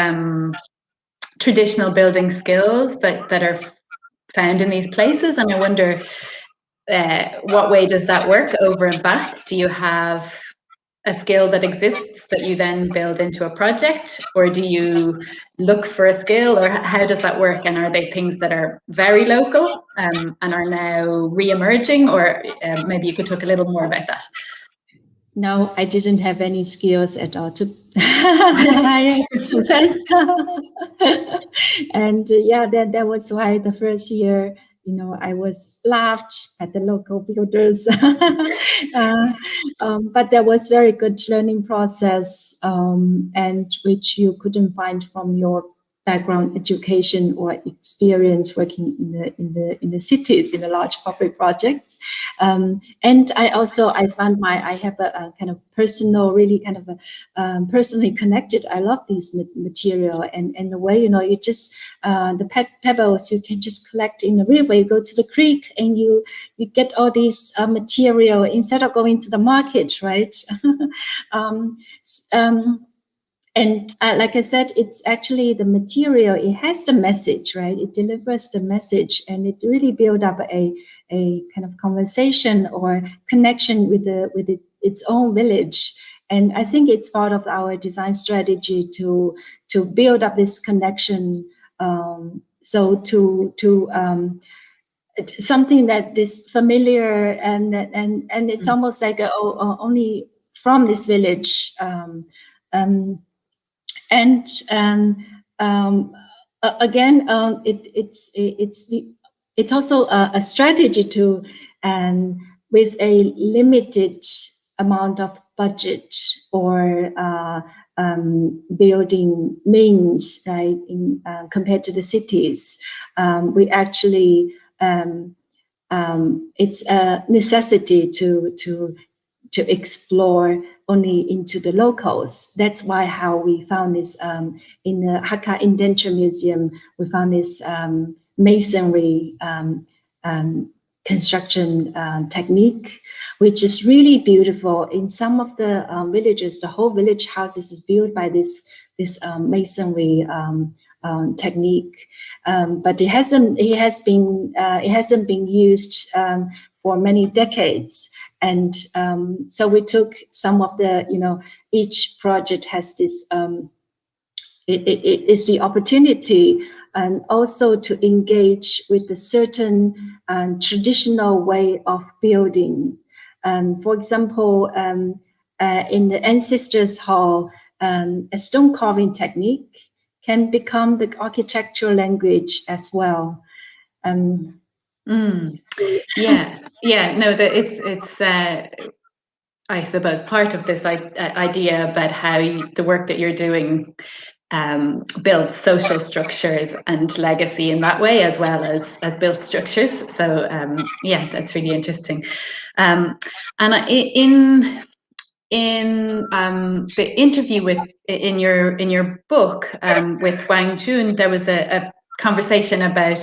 traditional building skills that are found in these places. And I wonder, what way does that work over and back? Do you have a skill that exists that you then build into a project, or do you look for a skill, or how does that work? And are they things that are very local and are now re-emerging, or maybe you could talk a little more about that? No, I didn't have any skills at all to hire a professor. And that was why the first year, I was laughed at the local builders. But there was very good learning process, and which you couldn't find from your background, education, or experience working in the cities, in the large public projects. And I found I have a kind of personal, really kind of personally connected. I love these material and the way, you just the pebbles you can just collect in the river. You go to the creek and you get all these material instead of going to the market, right? And like I said, it's actually the material. It has the message, right? It delivers the message, and it really builds up a kind of conversation or connection with its own village. And I think it's part of our design strategy to build up this connection. So something that is familiar and it's almost like only from this village. Again, it's also a strategy to, with a limited amount of budget or building means, right? Compared to the cities, we actually it's a necessity to explore only into the locals. That's why how we found this in the Hakka Indenture Museum. We found this masonry construction technique, which is really beautiful. In some of the villages, the whole village houses is built by this masonry technique, but it hasn't been used for many decades. And so we took some of the, each project has this. It is the opportunity and also to engage with a certain traditional way of building. For example, in the ancestors' hall, a stone carving technique can become the architectural language as well. Yeah. No, it's. I suppose part of this idea about how the work that you're doing build social structures and legacy in that way, as well as built structures. So yeah, that's really interesting. And in the interview in your book with Wang Jun, there was a conversation about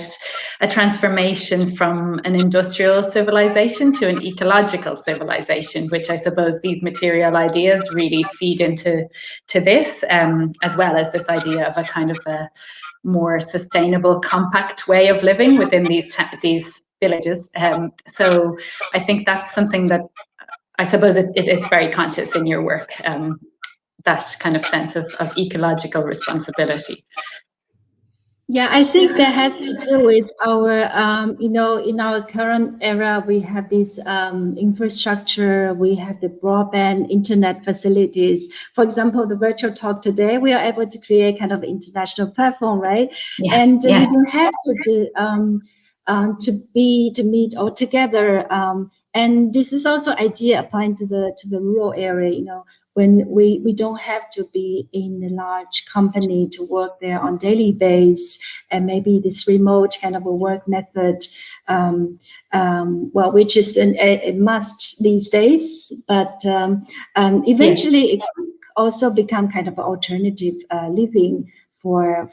a transformation from an industrial civilization to an ecological civilization, which I suppose these material ideas really feed into this, as well as this idea of a kind of a more sustainable, compact way of living within these villages. So I think that's something that I suppose it's very conscious in your work, that kind of sense of ecological responsibility. Yeah, I think that has to do with our, in our current era, we have this infrastructure, we have the broadband internet facilities. For example, the virtual talk today, we are able to create kind of international platform, right? Yeah, and you don't have to meet all together. And this is also idea applying to the rural area, when we don't have to be in a large company to work there on daily basis, and maybe this remote kind of a work method, which is a must these days, but eventually it could also become kind of an alternative living for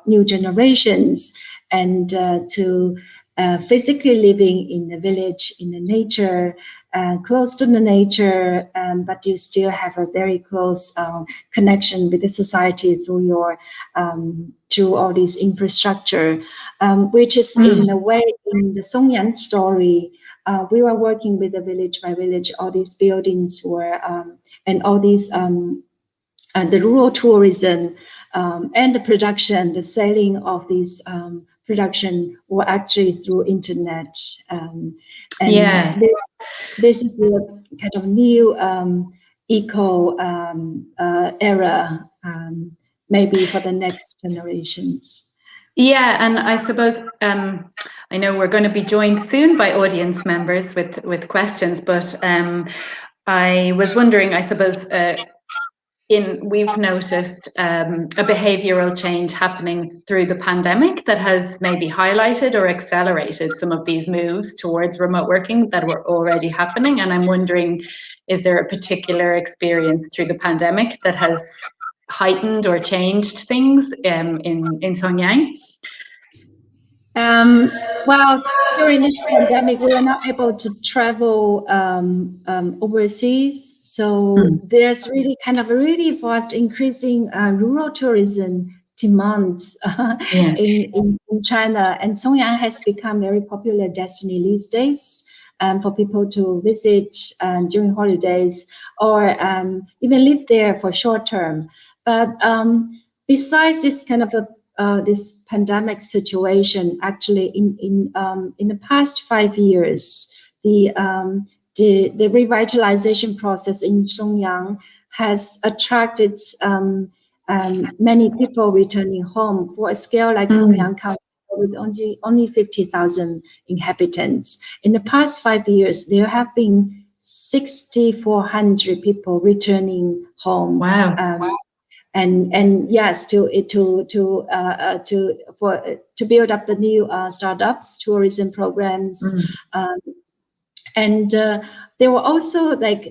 new generations, and to physically living in the village, in the nature, close to the nature, but you still have a very close connection with the society through all this infrastructure, which is in a way in the Songyang story. We were working with the village by village. All these buildings were, and all these the rural tourism and the production, the selling of these production were actually through internet. This is a kind of new eco era, maybe for the next generations. Yeah, and I suppose I know we're going to be joined soon by audience members with questions, but I was wondering, I suppose, we've noticed a behavioural change happening through the pandemic that has maybe highlighted or accelerated some of these moves towards remote working that were already happening. And I'm wondering, is there a particular experience through the pandemic that has heightened or changed things in Songyang? Well, during this pandemic, we were not able to travel overseas. So there's really kind of a really fast increasing rural tourism demand in China. And Songyang has become a very popular destiny these days for people to visit during holidays, or even live there for short term. But besides this kind of this pandemic situation, actually in the past 5 years, the revitalization process in Songyang has attracted many people returning home. For a scale like Songyang County, with only 50,000 inhabitants, in the past 5 years, there have been 6,400 people returning home. Wow. And yes, to build up the new startups, tourism programs, and there were also like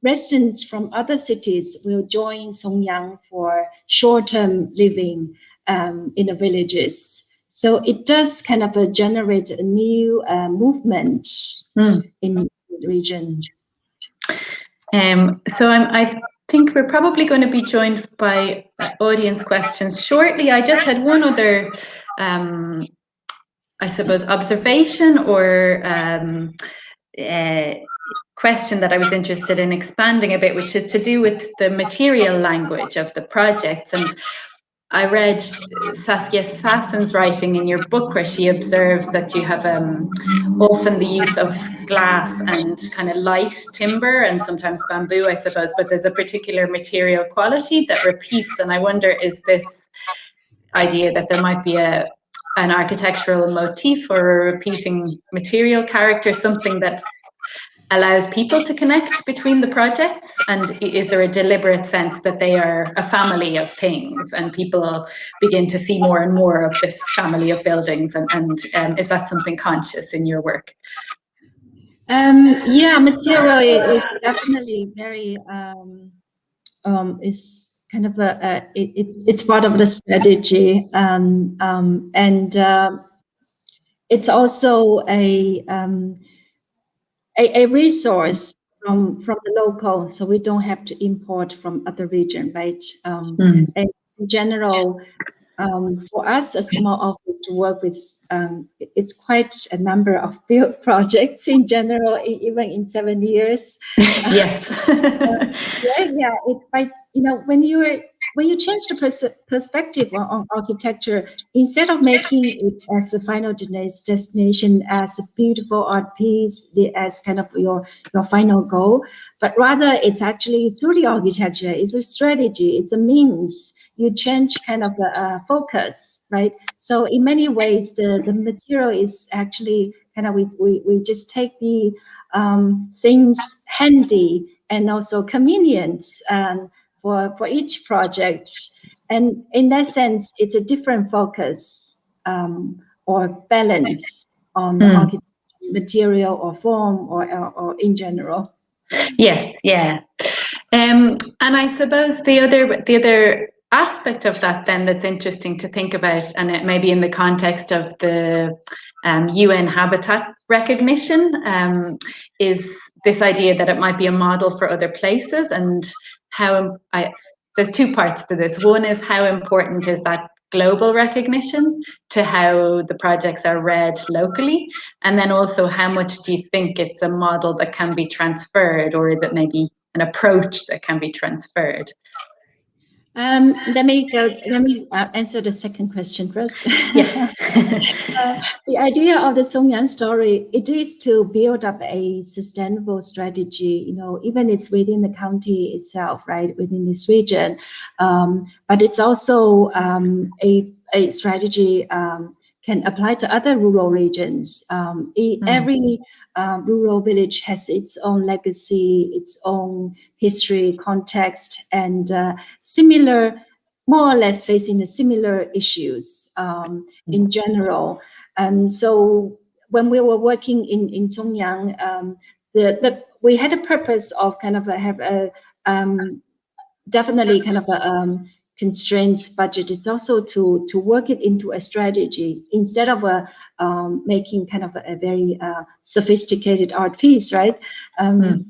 residents from other cities will join Songyang for short-term living in the villages. So it does kind of generate a new movement in the region. So I think we're probably going to be joined by audience questions shortly. I just had one other, I suppose, observation or question that I was interested in expanding a bit, which is to do with the material language of the projects. And I read Saskia Sassen's writing in your book where she observes that you have often the use of glass and kind of light timber and sometimes bamboo, I suppose, but there's a particular material quality that repeats. And I wonder, is this idea that there might be an architectural motif or a repeating material character something that allows people to connect between the projects? And is there a deliberate sense that they are a family of things and people begin to see more and more of this family of buildings? And is that something conscious in your work? Yeah, material is definitely very, is kind of it's part of the strategy. And it's also a resource from the local, so we don't have to import from other region, right? And in general, for us, a small office to work with, it's quite a number of build projects in general, even in 7 years. Yes. Yeah. When you change the perspective on architecture, instead of making it as the final destination, as a beautiful art piece, as kind of your final goal, but rather it's actually through the architecture, it's a strategy, it's a means. You change kind of the focus, right? So in many ways, the material is actually kind of, we just take the things handy and also convenient for each project. And in that sense, it's a different focus or balance on the architecture, material or form or in general. Yes, yeah. And I suppose the other aspect of that then that's interesting to think about, and it may be in the context of the UN habitat recognition, is this idea that it might be a model for other places, and how there's two parts to this. One is how important is that global recognition to how the projects are read locally, and then also how much do you think it's a model that can be transferred, or is it maybe an approach that can be transferred? Let me answer the second question first. Yes. The idea of the Songyang story, it is to build up a sustainable strategy, even it's within the county itself, right, within this region. But it's also a strategy can apply to other rural regions. Every rural village has its own legacy, its own history, context, and similar, more or less facing the similar issues in general. And so when we were working in Songyang, we had a purpose of kind of have a definitely kind of a constrained budget. It's also to work it into a strategy instead of making kind of a very sophisticated art piece, right? And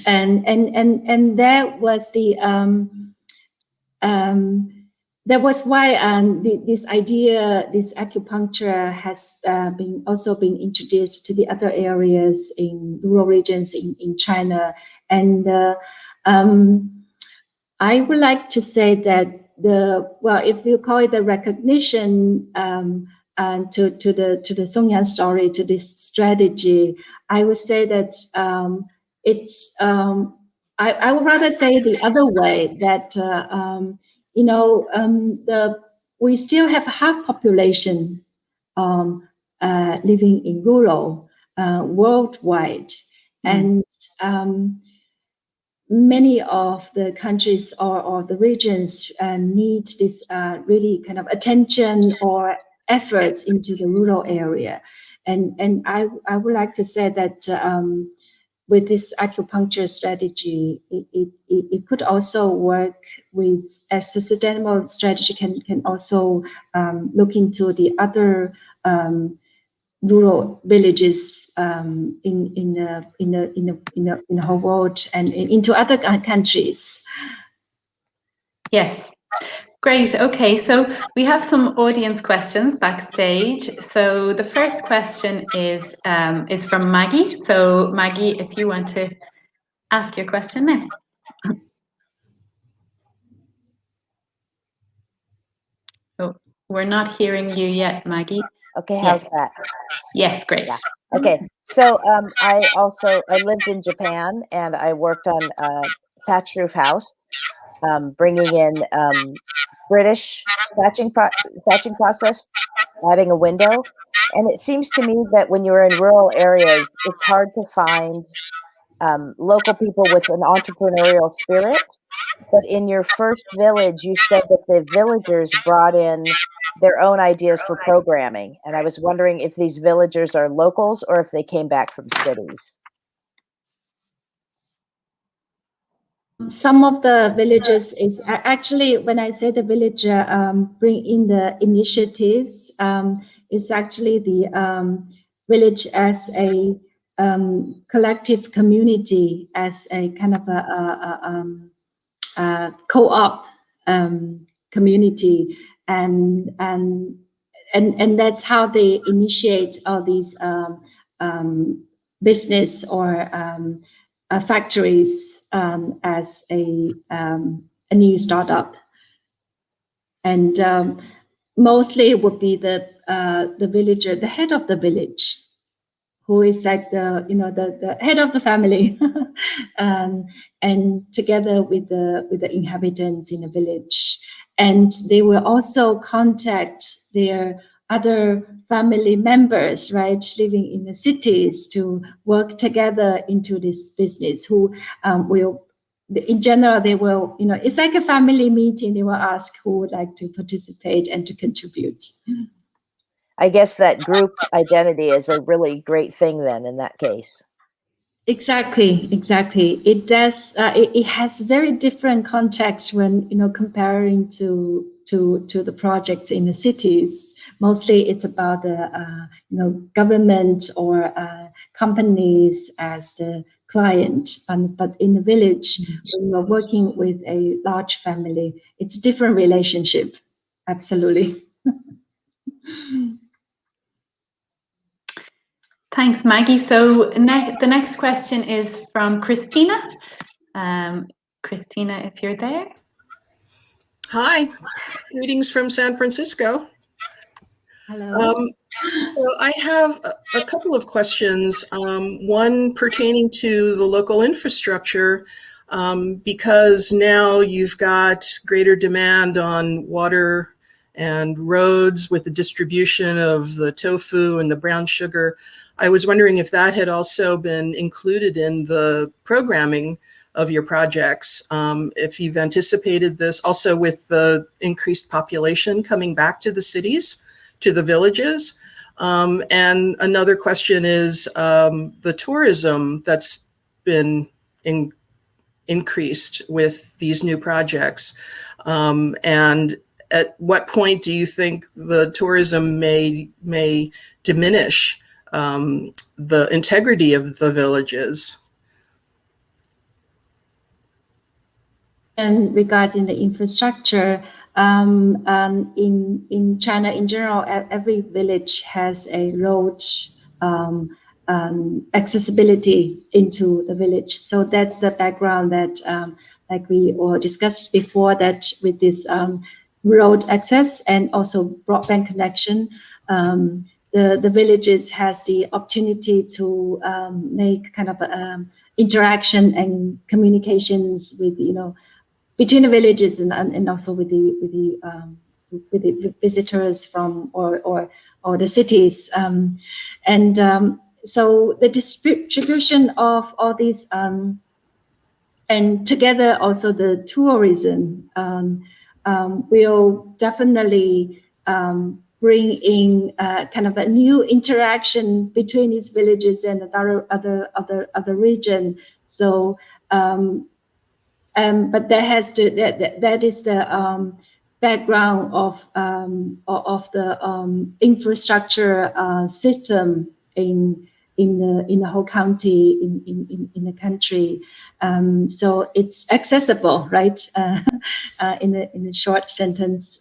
that was that was why this idea, this acupuncture has been introduced to the other areas in rural regions in China. And I would like to say that if you call it the recognition and to the Songyang story, to this strategy, I would say that it's I would rather say the other way, that we still have half population living in rural worldwide, and many of the countries or the regions need this really kind of attention or efforts into the rural area, and I would like to say that with this acupuncture strategy, it could also work with, as a sustainable strategy can also look into the other rural villages in the whole world and into other countries. Yes. Great. Okay, so we have some audience questions backstage. So the first question is from Maggie. So Maggie, if you want to ask your question now. Oh, we're not hearing you yet, Maggie. Okay, how's Yes. that? Yes, great. Yeah. Okay, so I lived in Japan and I worked on a thatch roof house, bringing in British thatching process, adding a window. And it seems to me that when you're in rural areas, it's hard to find local people with an entrepreneurial spirit. But in your first village, you said that the villagers brought in their own ideas for programming. And I was wondering if these villagers are locals or if they came back from cities. Some of the villages is actually, when I say the villager bring in the initiatives, is actually the village as a collective community, as a kind of a co-op community, and that's how they initiate all these business or factories as a new startup, and mostly it would be the villager, the head of the village, who is like the head of the family, and together with the inhabitants in the village, and they will also contact their other family members, right, living in the cities, to work together into this business, who will, in general, they will, it's like a family meeting. They will ask who would like to participate and to contribute. I guess that group identity is a really great thing then in that case. Exactly. It does. It has very different context when comparing to the projects in the cities. Mostly, it's about the government or companies as the client. But in the village, when you're working with a large family, it's a different relationship. Absolutely. Thanks, Maggie. So the next question is from Christina. Christina, if you're there. Hi, greetings from San Francisco. Hello. So I have a couple of questions, one pertaining to the local infrastructure, because now you've got greater demand on water and roads with the distribution of the tofu and the brown sugar. I was wondering if that had also been included in the programming of your projects, if you've anticipated this, also with the increased population coming back to the cities, to the villages. And another question is the tourism that's been increased with these new projects. And at what point do you think the tourism may diminish the integrity of the villages? And regarding the infrastructure, in China in general, every village has a road accessibility into the village. So that's the background that, like we all discussed before, that with this road access and also broadband connection, the villages has the opportunity to make kind of interaction and communications with between the villages and also with the visitors from or the cities, so the distribution of all these and together also the tourism will definitely bring in kind of a new interaction between these villages and other region. So, but that is the background of the infrastructure system in the whole county, in the country. So it's accessible, right? In a short sentence.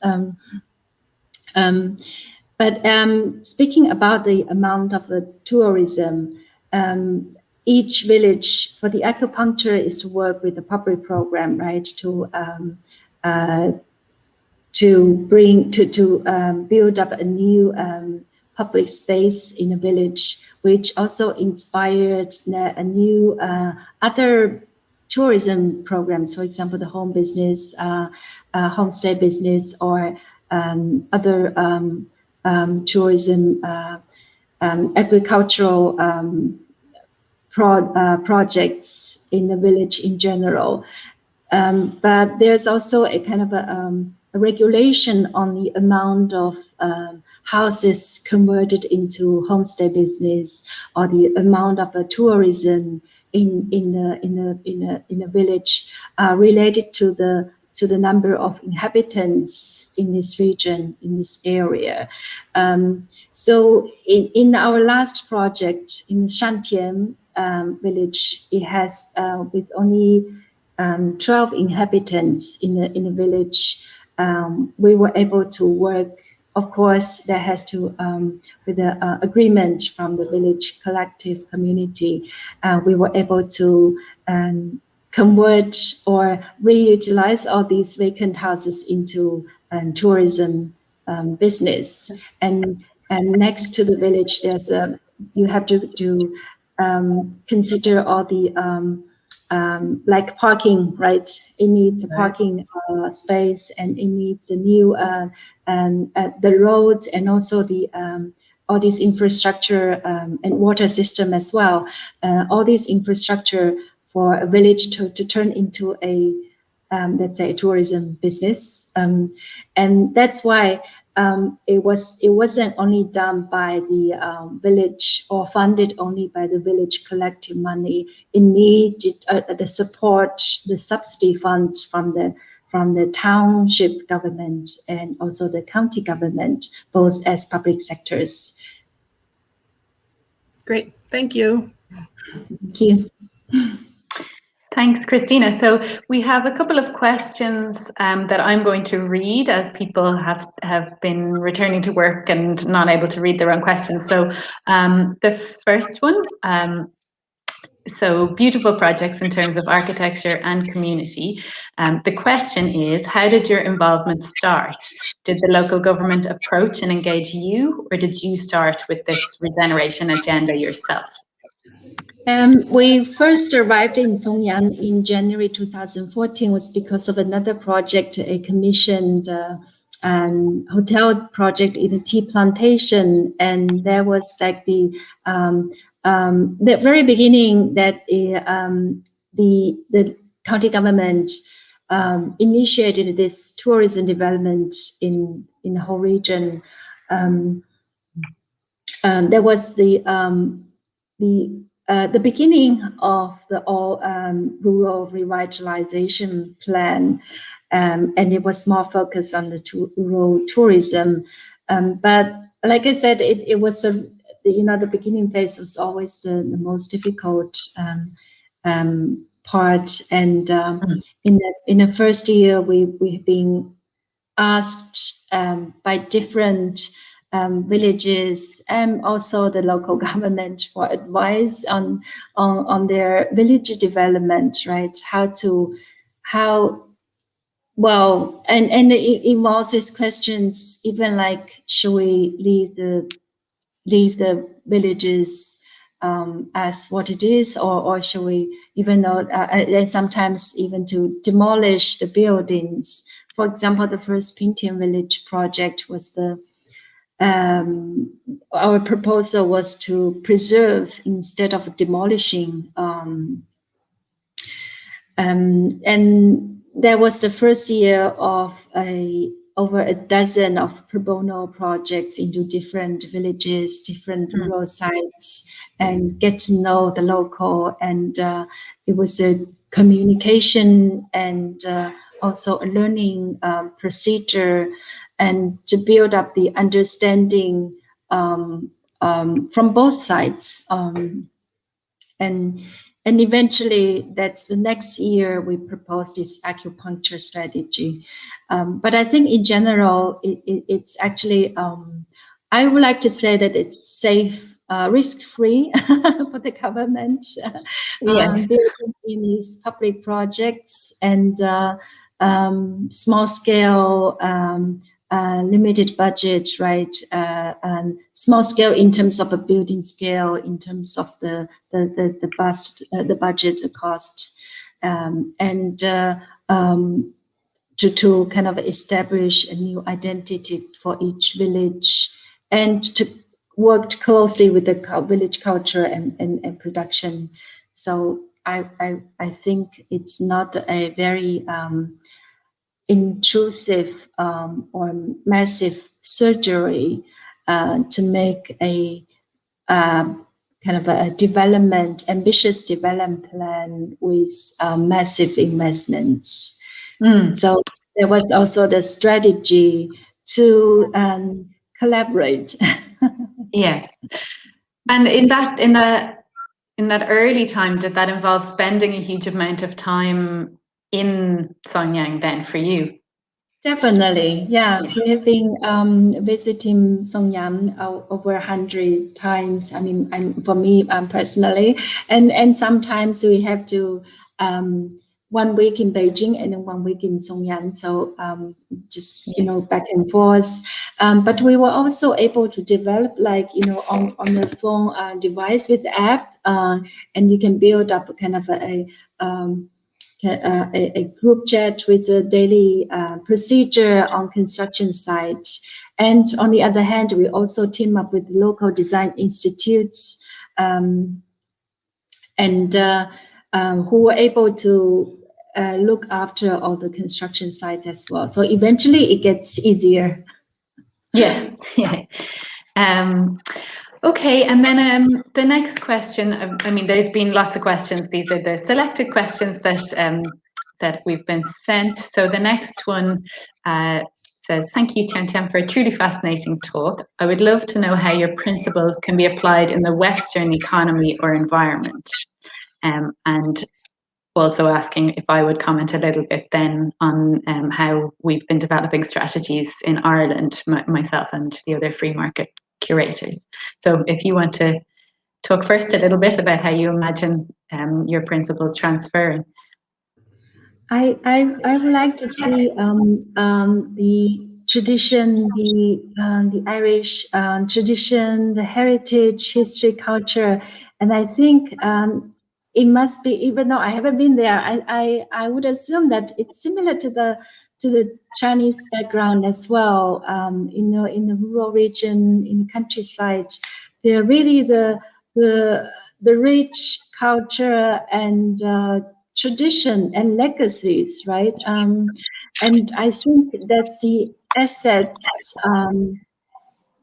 But speaking about the amount of tourism, each village for the acupuncture is to work with the public program, right? To build up a new public space in a village, which also inspired a new other tourism programs. For example, the home business, homestay business, or other tourism, agricultural projects in the village in general. But there's also a kind of a regulation on the amount of houses converted into homestay business, or the amount of tourism in a village related to the number of inhabitants in this region, in this area. So in our last project in Shantian village, it has with only 12 inhabitants in the village, we were able to work. Of course, that has to with the agreement from the village collective community. We were able to convert or reutilize all these vacant houses into tourism business. And next to the village, there's you have to consider all the like parking, right? It needs a parking space, and it needs a new the roads, and also the all this infrastructure and water system as well. All this infrastructure for a village to turn into a let's say a tourism business, and that's why it wasn't only done by the village or funded only by the village collective money. It needed the support, the subsidy funds from the township government and also the county government, both as public sectors. Great, thank you. Thank you. Thanks, Christina. So we have a couple of questions that I'm going to read, as people have been returning to work and not able to read their own questions. So the first one, so beautiful projects in terms of architecture and community. The question is, how did your involvement start? Did the local government approach and engage you, or did you start with this regeneration agenda yourself? We first arrived in Songyang in January 2014 was because of another project, a commissioned hotel project in a tea plantation, and there was like the very beginning that the county government initiated this tourism development in the whole region. There was the beginning of the all rural revitalization plan, and it was more focused on the rural tourism. But like I said, it was the beginning phase was always the most difficult part. And in the first year, we've been asked by different villages and also the local government for advice on their village development, right? Well, and it involves these questions, even like, should we leave the villages as what it is, or should we even know, and sometimes even to demolish the buildings. For example, the first Pintian village project was our proposal was to preserve instead of demolishing, and that was the first year of a over a dozen of pro bono projects into different villages, different rural sites, and get to know the local. And it was a communication and also a learning procedure, and to build up the understanding from both sides. And eventually, that's the next year we proposed this acupuncture strategy. But I think in general, it's actually, I would like to say that it's safe, risk-free for the government, building in these public projects and small-scale, limited budget, right? And small scale in terms of a building scale, in terms of the budget cost, and to kind of establish a new identity for each village, and to work closely with the village culture and production. So I think it's not a very intrusive or massive surgery to make a kind of a ambitious development plan with massive investments. So there was also the strategy to collaborate. Yes, and in that early time, did that involve spending a huge amount of time in Songyang then for you? Definitely, yeah. We have been visiting Songyang over 100 times. I mean, for me personally, and sometimes we have to 1 week in Beijing and then 1 week in Songyang. So just back and forth. But we were also able to develop on the phone device with the app, and you can build up a kind of a group chat with a daily procedure on construction site. And on the other hand, we also team up with local design institutes and who were able to look after all the construction sites as well. So eventually it gets easier. Yes. Okay, and then the next question, I mean, there's been lots of questions. These are the selected questions that we've been sent. So the next one says, thank you, Tiantian, for a truly fascinating talk. I would love to know how your principles can be applied in the Western economy or environment. And also asking if I would comment a little bit then on how we've been developing strategies in Ireland, myself and the other free market curators. So if you want to talk first a little bit about how you imagine your principles transferring. I would like to see the tradition, the Irish tradition, the heritage, history, culture, and I think it must be. Even though I haven't been there, I would assume that it's similar to the Chinese background as well. In the rural region, in the countryside, they're really the rich culture and tradition and legacies, right? And I think that's the assets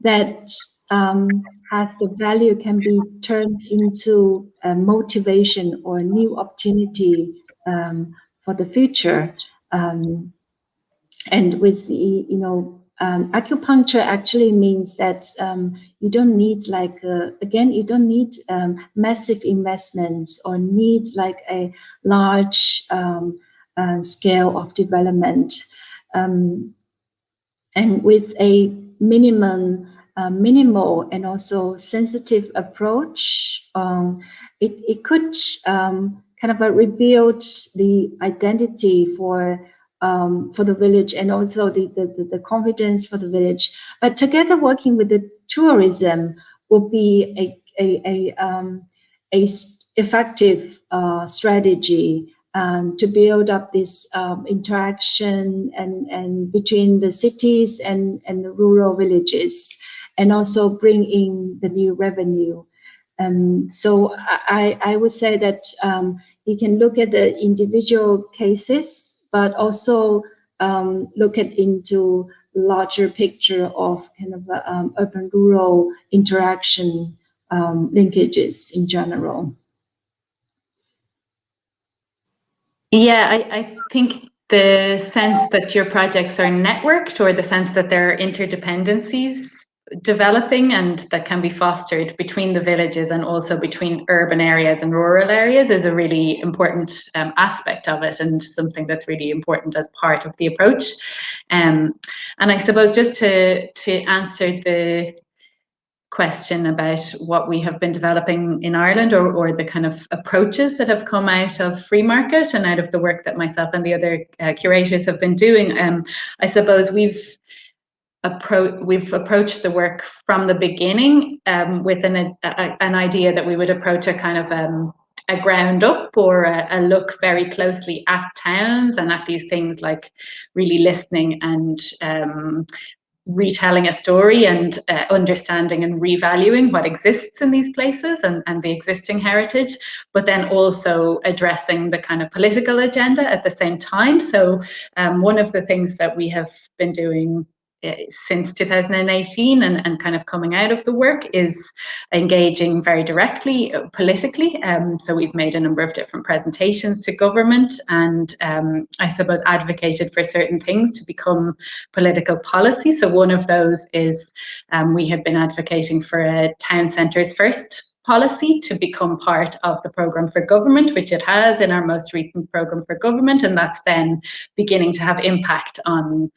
that has the value can be turned into a motivation or a new opportunity for the future. And with the, acupuncture actually means that you don't need you don't need massive investments or need like a large scale of development. And with a minimal and also sensitive approach, it could kind of rebuild the identity for the village and also the confidence for the village. But together working with the tourism will be a effective strategy to build up this interaction and between the cities and the rural villages, and also bring in the new revenue. So I would say that you can look at the individual cases, but also look into larger picture of kind of urban-rural interaction linkages in general. Yeah, I think the sense that your projects are networked, or the sense that there are interdependencies developing and that can be fostered between the villages and also between urban areas and rural areas, is a really important aspect of it, and something that's really important as part of the approach. And I suppose just to answer the question about what we have been developing in Ireland, or the kind of approaches that have come out of free market and out of the work that myself and the other curators have been doing. I suppose we've approached the work from the beginning with an idea that we would approach a kind of a ground up, or a look very closely at towns and at these things, like really listening and retelling a story, and understanding and revaluing what exists in these places and the existing heritage, but then also addressing the kind of political agenda at the same time. So one of the things that we have been doing since 2018 and kind of coming out of the work is engaging very directly politically. So we've made a number of different presentations to government, and I suppose advocated for certain things to become political policy. So one of those is we have been advocating for a town centres first policy to become part of the programme for government, which it has in our most recent programme for government, and that's then beginning to have impact on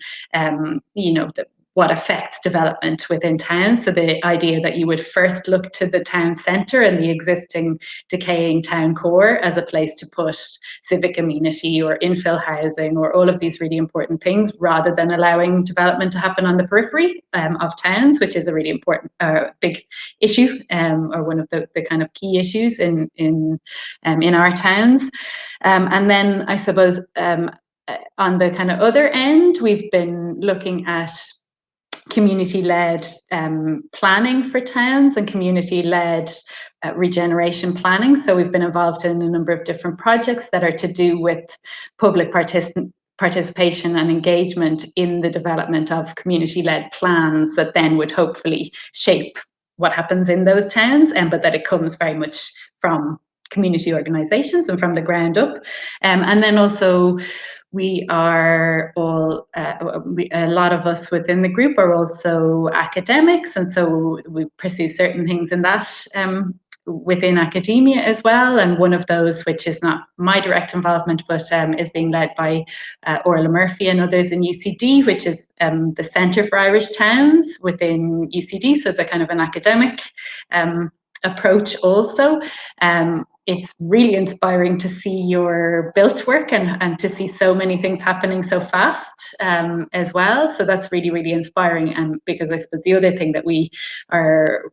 what affects development within towns. So the idea that you would first look to the town centre and the existing decaying town core as a place to put civic amenity or infill housing or all of these really important things, rather than allowing development to happen on the periphery of towns, which is a really important big issue, or one of the kind of key issues in our towns. And then I suppose on the kind of other end, we've been looking at community-led planning for towns and community-led regeneration planning. So we've been involved in a number of different projects that are to do with public participation and engagement in the development of community-led plans that then would hopefully shape what happens in those towns, but that it comes very much from community organisations and from the ground up. And then also we are all, a lot of us within the group are also academics, and so we pursue certain things in that within academia as well. And one of those, which is not my direct involvement, but is being led by Orla Murphy and others in UCD, which is the Centre for Irish Towns within UCD. So it's a kind of an academic approach also. It's really inspiring to see your built work and to see so many things happening so fast as well. So that's really, really inspiring. And because I suppose the other thing that we are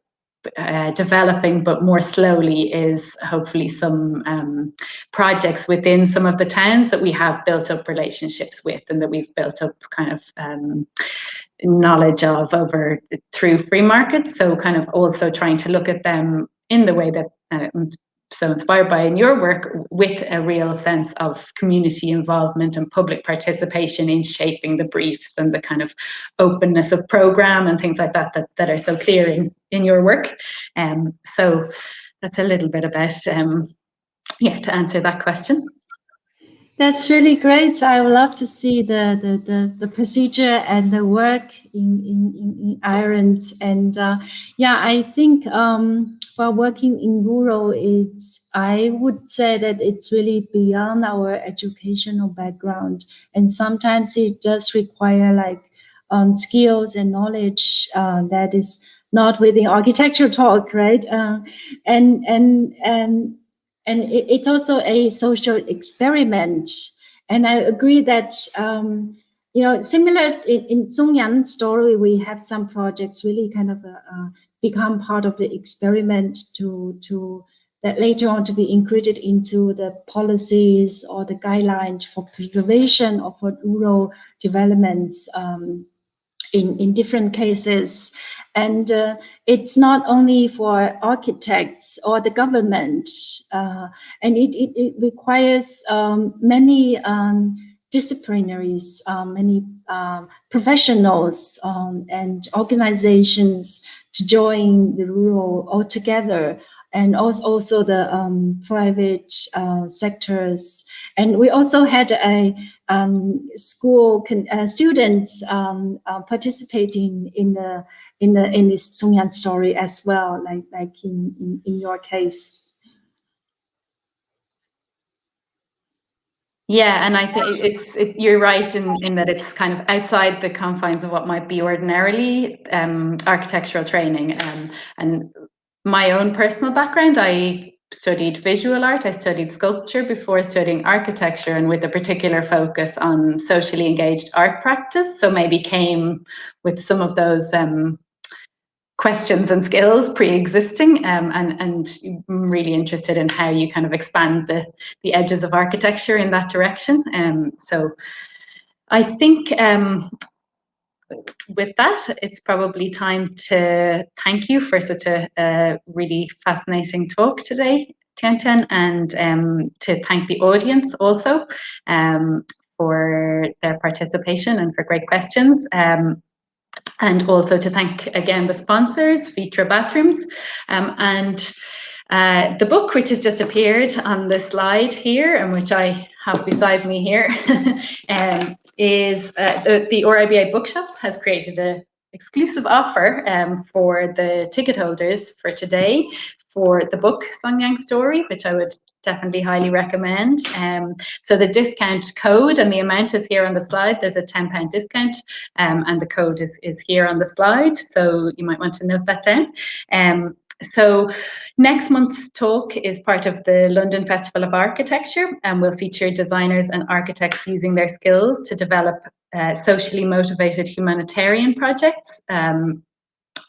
developing, but more slowly, is hopefully some projects within some of the towns that we have built up relationships with, and that we've built up kind of knowledge of over through free markets. So kind of also trying to look at them in the way that so inspired by in your work, with a real sense of community involvement and public participation in shaping the briefs and the kind of openness of programme and things like that that are so clear in your work. So that's a little bit about to answer that question. That's really great. I would love to see the procedure and the work in Ireland. And I think for working in rural, I would say that it's really beyond our educational background. And sometimes it does require skills and knowledge that is not within architecture talk, right? And it's also a social experiment. And I agree that, similar in Songyang story, we have some projects really kind of become part of the experiment to that later on to be included into the policies or the guidelines for preservation of rural developments in different cases. And it's not only for architects or the government, and it requires many disciplinaries, many professionals and organizations to join the rural all together, and also the private sectors. And we also had a school students participating in this Songyang story as well, like in your case. Yeah, and I think you're right in that it's kind of outside the confines of what might be ordinarily architectural training. And my own personal background, I studied visual art, I studied sculpture before studying architecture, and with a particular focus on socially engaged art practice. So maybe came with some of those questions and skills pre-existing, and I'm really interested in how you kind of expand the edges of architecture in that direction. So I think with that, it's probably time to thank you for such a really fascinating talk today, Tiantian, and to thank the audience also for their participation and for great questions. And also to thank again the sponsors, Vitra Bathrooms, and the book which has just appeared on the slide here, and which I have beside me here, is the RIBA Bookshop has created an exclusive offer for the ticket holders for today for the book Songyang Story, which I would definitely highly recommend. So the discount code and the amount is here on the slide. There's a £10 discount, and the code is here on the slide, so you might want to note that down. So next month's talk is part of the London Festival of Architecture, and will feature designers and architects using their skills to develop socially motivated humanitarian projects.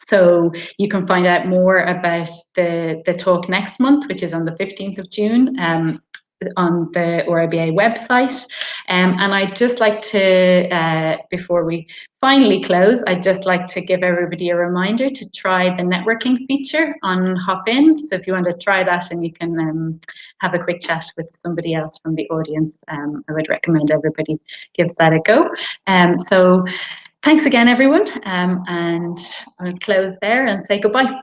So you can find out more about the talk next month, which is on the 15th of June, on the RIBA website. And I'd just like to, before we finally close, I'd just like to give everybody a reminder to try the networking feature on Hopin. So if you want to try that and you can have a quick chat with somebody else from the audience, I would recommend everybody gives that a go. So thanks again, everyone. And I'll close there and say goodbye.